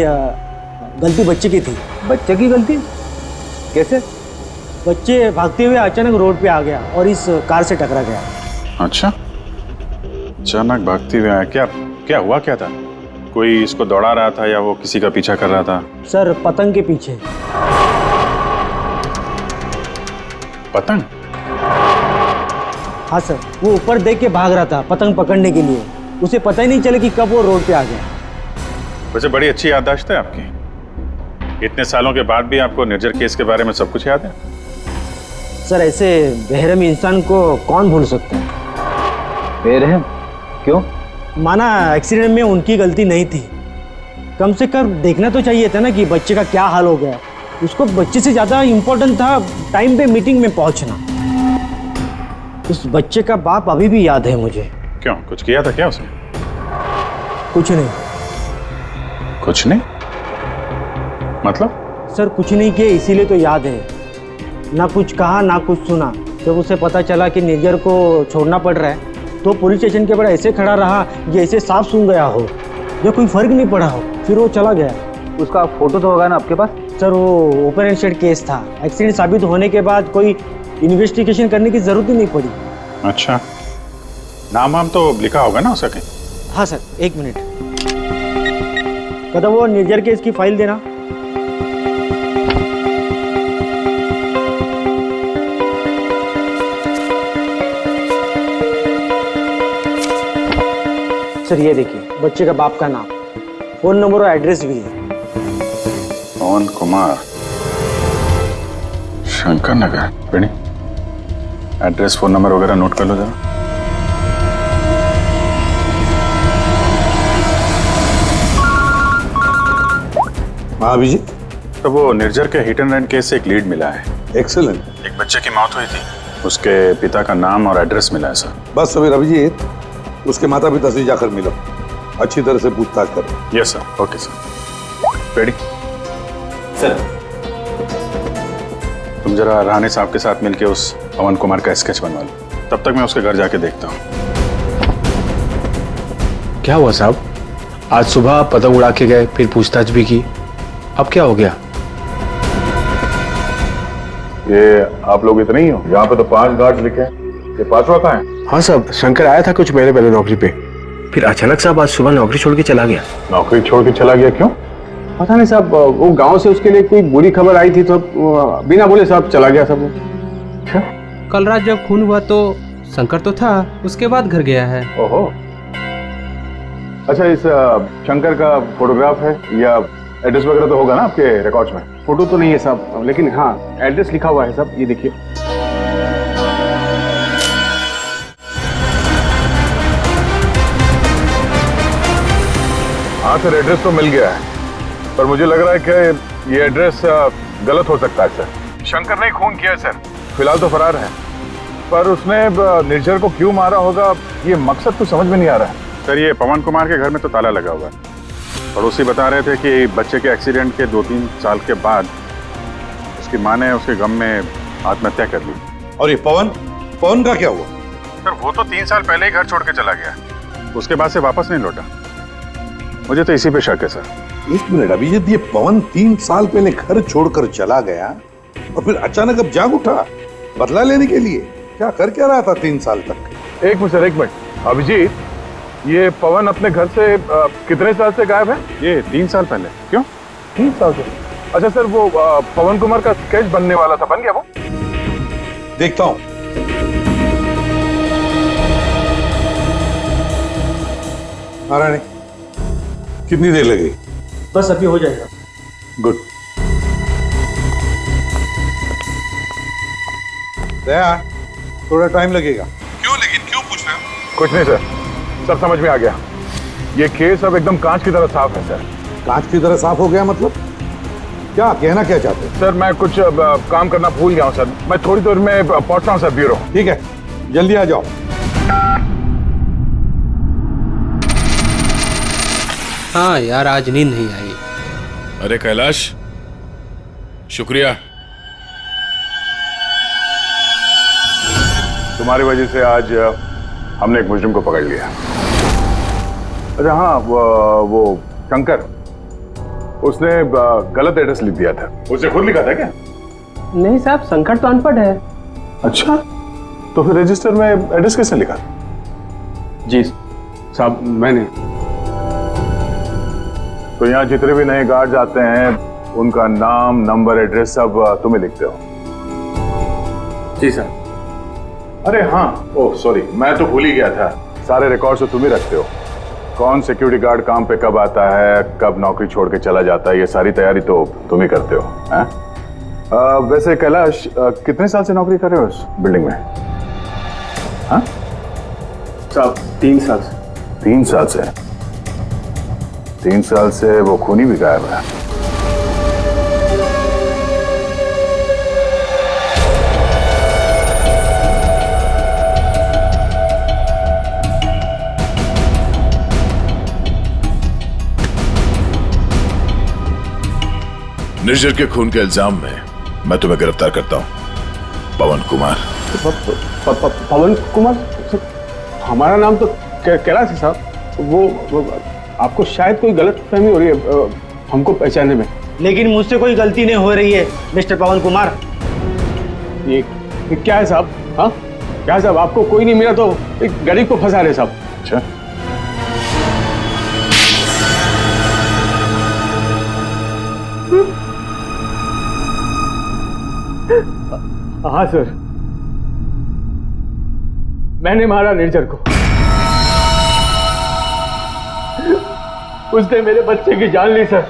गलती बच्चे की थी। बच्चे की गलती? कैसे? बच्चे भागते हुए अचानक रोड पे आ गया और इस कार से टकरा गया। अच्छा, अचानक भागते हुए आया। क्या क्या हुआ, क्या था? कोई इसको दौड़ा रहा था या वो किसी का पीछा कर रहा था? सर पतंग के पीछे। पतंग? हाँ सर, वो ऊपर देख के भाग रहा था पतंग पकड़ने के लिए, उसे पता ही नहीं चला कि कब वो रोड पे आ गया। वैसे बड़ी अच्छी याददाश्त है आपकी, इतने सालों के बाद भी आपको निर्जर केस के बारे में सब कुछ याद है। सर ऐसे बेरहम इंसान को कौन भूल सकता है? बेरहम क्यों? माना एक्सीडेंट में उनकी गलती नहीं थी, कम से कम देखना तो चाहिए था ना कि बच्चे का क्या हाल हो गया। उसको बच्चे से ज़्यादा इम्पोर्टेंट था टाइम पे मीटिंग में पहुंचना। उस बच्चे का बाप अभी भी याद है मुझे। क्यों, कुछ किया था क्या उसने? कुछ नहीं। कुछ नहीं मतलब? सर कुछ नहीं किया, इसीलिए तो याद है। ना कुछ कहा ना कुछ सुना। जब उसे पता चला कि निर्जर को छोड़ना पड़ रहा है तो पुलिस स्टेशन के बाहर ऐसे खड़ा रहा जैसे सांप सूंघ गया हो, जो कोई फर्क नहीं पड़ा हो, फिर वो चला गया। उसका फोटो तो होगा ना आपके पास? सर वो ओपन एंड शेड केस था, एक्सीडेंट साबित होने के बाद कोई इन्वेस्टिगेशन करने की जरूरत ही नहीं पड़ी। अच्छा, नाम वाम तो लिखा होगा ना उसका कहीं? हाँ सर, 1 मिनट। कदम वो निर्जर केस की फाइल देना। सर ये देखिए, बच्चे का बाप का नाम, फोन नंबर और एड्रेस भी है। पवन Kumar, Shankar Nagar. Beni, address phone number वगैरह नोट कर लो जरा। हाँ अभिजीत, तो वो निर्जर के हिट एंड रन केस से एक लीड मिला है। एक्सीलेंट। एक बच्चे की मौत हुई थी, उसके पिता का नाम और एड्रेस मिला है सर। बस फिर अभिजीत, उसके माता पिता से जाकर मिलो, अच्छी तरह से पूछताछ करो। Yes sir, okay sir. Ready sir? तुम जरा राणे साहब के साथ मिलके उस पवन कुमार का स्केच बनवा लो, तब तक मैं उसके घर जाके देखता हूँ। क्या हुआ साहब? आज सुबह पतंग उड़ा के गए, फिर पूछताछ भी की, अब क्या हो गया? ये आप लोग इतने ही हो? यहाँ पे तो 5 गार्ड लिखे हैं, ये 5वां कहाँ है? हाँ साहब, शंकर आया था कुछ महीने पहले नौकरी पे, फिर अचानक साहब आज सुबह नौकरी छोड़ के चला गया। नौकरी छोड़ के चला गया? क्यों? पता नहीं साहब, वो गांव से उसके लिए कोई बुरी खबर आई थी तो बिना बोले साहब चला गया सब। अच्छा, कल रात जब खून हुआ तो शंकर तो था, उसके बाद घर गया है। ओहो। अच्छा, इस शंकर का फोटोग्राफ है या एड्रेस वगैरह तो होगा ना आपके रिकॉर्ड्स में? फोटो तो नहीं है साहब, लेकिन हाँ एड्रेस लिखा हुआ है साहब, ये देखिए। हाँ सर, एड्रेस तो मिल गया है, पर मुझे लग रहा है कि ये एड्रेस गलत हो सकता है सर। शंकर ने खून किया है सर, फिलहाल तो फरार है, पर उसने निर्जर को क्यों मारा होगा ये मकसद तो समझ में नहीं आ रहा है। सर ये पवन कुमार के घर में तो ताला लगा हुआ है, पड़ोसी बता रहे थे कि बच्चे के एक्सीडेंट के 2-3 साल के बाद उसकी माँ ने उसके गम में आत्महत्या कर ली। और ये पवन का क्या हुआ? सर वो तो 3 साल पहले ही घर छोड़ के चला गया, उसके बाद से वापस नहीं लौटा। मुझे तो इसी पे शक है सर। 1 मिनट अभिजीत, ये पवन 3 साल पहले घर छोड़कर चला गया और फिर अचानक अब जाग उठा बदला लेने के लिए? क्या कर क्या रहा था 3 साल तक? 1 मिनट सर, 1 मिनट। अभिजीत, ये पवन अपने घर से कितने साल से गायब है? ये 3 साल पहले। क्यों? अच्छा सर, वो पवन कुमार का स्केच बनने वाला था, बन गया वो? देखता हूं। महारानी, कितनी देर लगेगी? बस अभी हो जाएगा। गुड। दया, थोड़ा टाइम लगेगा। क्यों? लेकिन क्यों पूछ रहे हो? कुछ नहीं सर, सब समझ में आ गया। ये केस अब एकदम कांच की तरह साफ है सर। कांच की तरह साफ हो गया मतलब? क्या कहना क्या चाहते हैं? सर मैं कुछ काम करना भूल गया हूँ सर, मैं थोड़ी देर में पहुंचता हूँ सर ब्यूरो। ठीक है, जल्दी आ जाओ। हाँ यार, आज नींद नहीं आई। अरे कैलाश, शुक्रिया, तुम्हारी वजह से आज हमने एक मुजरिम को पकड़ लिया। अच्छा हाँ, वो शंकर, उसने गलत एड्रेस लिख दिया था। उसने खुद लिखा था क्या? नहीं साहब, शंकर तो अनपढ़ है। अच्छा, तो फिर रजिस्टर में एड्रेस कैसे लिखा? जी साहब, मैंने। तो यहाँ जितने भी नए गार्ड्स आते हैं उनका नाम, नंबर, एड्रेस सब तुम ही लिखते हो? जी सर। अरे हाँ, ओह सॉरी, मैं तो भूल ही गया था, सारे रिकॉर्ड्स तो तुम ही रखते हो। कौन सिक्योरिटी गार्ड काम पे कब आता है, कब नौकरी छोड़ के चला जाता है, ये सारी तैयारी तो तुम ही करते हो, हैं? वैसे कैलाश, कितने साल से नौकरी कर रहे हो इस बिल्डिंग में? हाँ साहब, 3 साल से। 3 साल से? 3 साल से वो खूनी भी गायब है। निर्जर के खून के इल्जाम में मैं तुम्हें गिरफ्तार करता हूं, पवन कुमार। पवन कुमार? हमारा नाम तो कैलाश है साहब। वो आपको शायद कोई गलत फहमी हो रही है हमको पहचानने में। लेकिन मुझसे कोई गलती नहीं हो रही है मिस्टर पवन कुमार। ये क्या है साहब? हाँ क्या है साहब, आपको कोई नहीं मिला तो एक गरीब को फंसा रहे साहब। अच्छा, हाँ सर, मैंने मारा निर्जर को। उसने मेरे बच्चे की जान ली सर।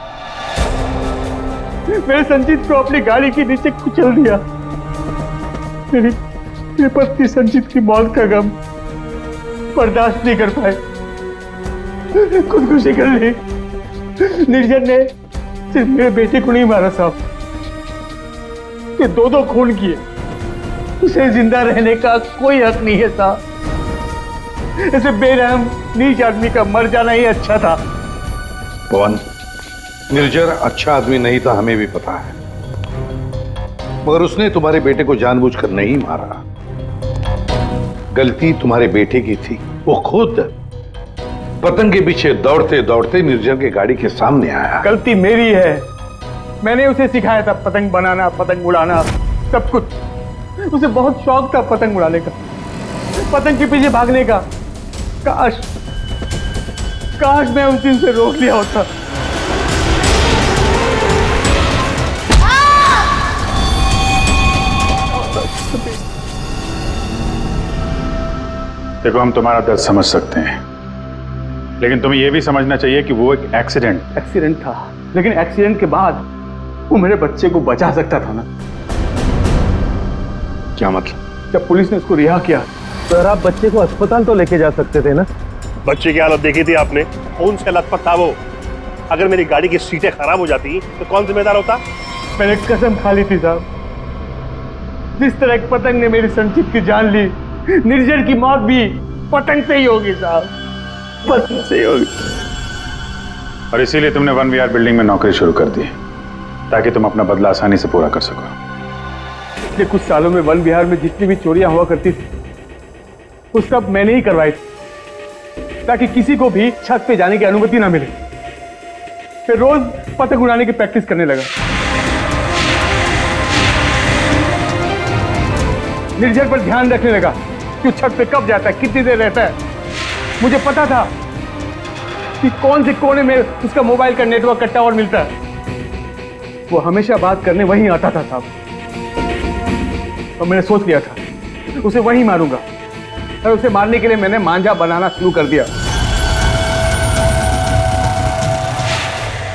मेरे संजीत को अपनी गाड़ी के नीचे कुचल दिया। मेरी पत्नी संजीत की मौत का गम बर्दाश्त नहीं कर पाए, खुदकुशी कर ली। निर्जर ने सिर्फ मेरे बेटे को नहीं मारा साहब, ये 2 खून किए। उसे जिंदा रहने का कोई हक नहीं है साहब। ऐसे बेरहम नीच आदमी का मर जाना ही अच्छा था। पवन, निर्जर अच्छा आदमी नहीं था, हमें भी पता है, मगर उसने तुम्हारे बेटे को जानबूझकर नहीं मारा। गलती तुम्हारे बेटे की थी। वो खुद पतंग के पीछे दौड़ते दौड़ते निर्जर के गाड़ी के सामने आया। गलती मेरी है, मैंने उसे सिखाया था पतंग बनाना, पतंग उड़ाना, सब कुछ। उसे बहुत शौक था पतंग उड़ाने का, पतंग के पीछे भागने का। काश मैं उस दिन से रोक लिया होता। देखो, हम तुम्हारा दर्द समझ सकते हैं, लेकिन तुम्हें यह भी समझना चाहिए कि वो एक एक्सीडेंट था, लेकिन एक्सीडेंट के बाद वो मेरे बच्चे को बचा सकता था ना। क्या मतलब? जब पुलिस ने उसको रिहा किया, सर आप बच्चे को अस्पताल तो लेके जा सकते थे ना। बच्चे की हालत देखी थी आपने, खून से लथपथ था वो। अगर मेरी गाड़ी की सीटें खराब हो जाती तो कौन जिम्मेदार होता? मैंने कसम खा ली थी साहब, जिस तरह एक पतंग ने मेरी संचित की जान ली, निर्जर की मौत भी पतंग से ही होगी साहब, पतंग से ही होगी। और इसीलिए तुमने 1 विहार बिल्डिंग में नौकरी शुरू कर दी, ताकि तुम अपना बदला आसानी से पूरा कर सको। पिछले कुछ सालों में 1 विहार में जितनी भी चोरियां हुआ करती थी, वो सब मैंने ही करवाई थी, ताकि किसी को भी छत पे जाने की अनुमति ना मिले। फिर रोज पतंग उड़ाने की प्रैक्टिस करने लगा। निर्जर पर ध्यान रखने लगा कि छत पे कब जाता है, कितनी देर रहता है। मुझे पता था कि कौन से कोने में उसका मोबाइल का नेटवर्क का टावर मिलता है। वो हमेशा बात करने वहीं आता था साहब, और मैंने सोच लिया था उसे वहीं मारूंगा, और उसे मारने के लिए मैंने मांझा बनाना शुरू कर दिया।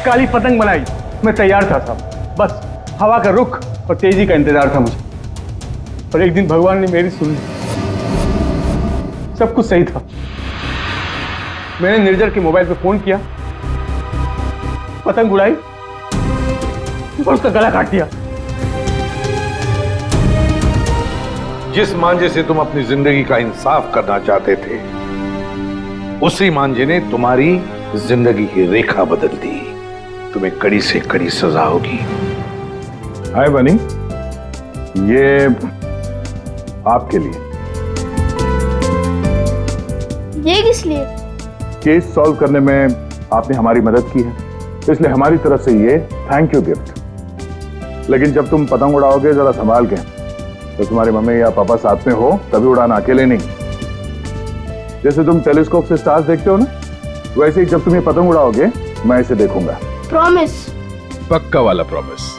काली पतंग बनाई, मैं तैयार था साहब, बस हवा का रुख और तेजी का इंतजार था मुझे। और एक दिन भगवान ने मेरी सुन ली, सब कुछ सही था। मैंने निर्जर के मोबाइल पे फोन किया, पतंग उड़ाई और उसका गला काट दिया। जिस मांझे से तुम अपनी जिंदगी का इंसाफ करना चाहते थे, उसी मांझे ने तुम्हारी जिंदगी की रेखा बदल दी। तुम्हें कड़ी से कड़ी सजा होगी। हाय बनी, ये आपके लिए। ये किस लिए? केस सॉल्व करने में आपने हमारी मदद की है, इसलिए हमारी तरफ से ये थैंक यू गिफ्ट। लेकिन जब तुम पतंग उड़ाओगे जरा संभाल के, तो तुम्हारी मम्मी या पापा साथ में हो तभी उड़ाना, अकेले नहीं। जैसे तुम टेलीस्कोप से स्टार्स देखते हो ना, वैसे ही जब तुम ये पतंग उड़ाओगे मैं इसे देखूंगा। प्रॉमिस? पक्का वाला प्रॉमिस।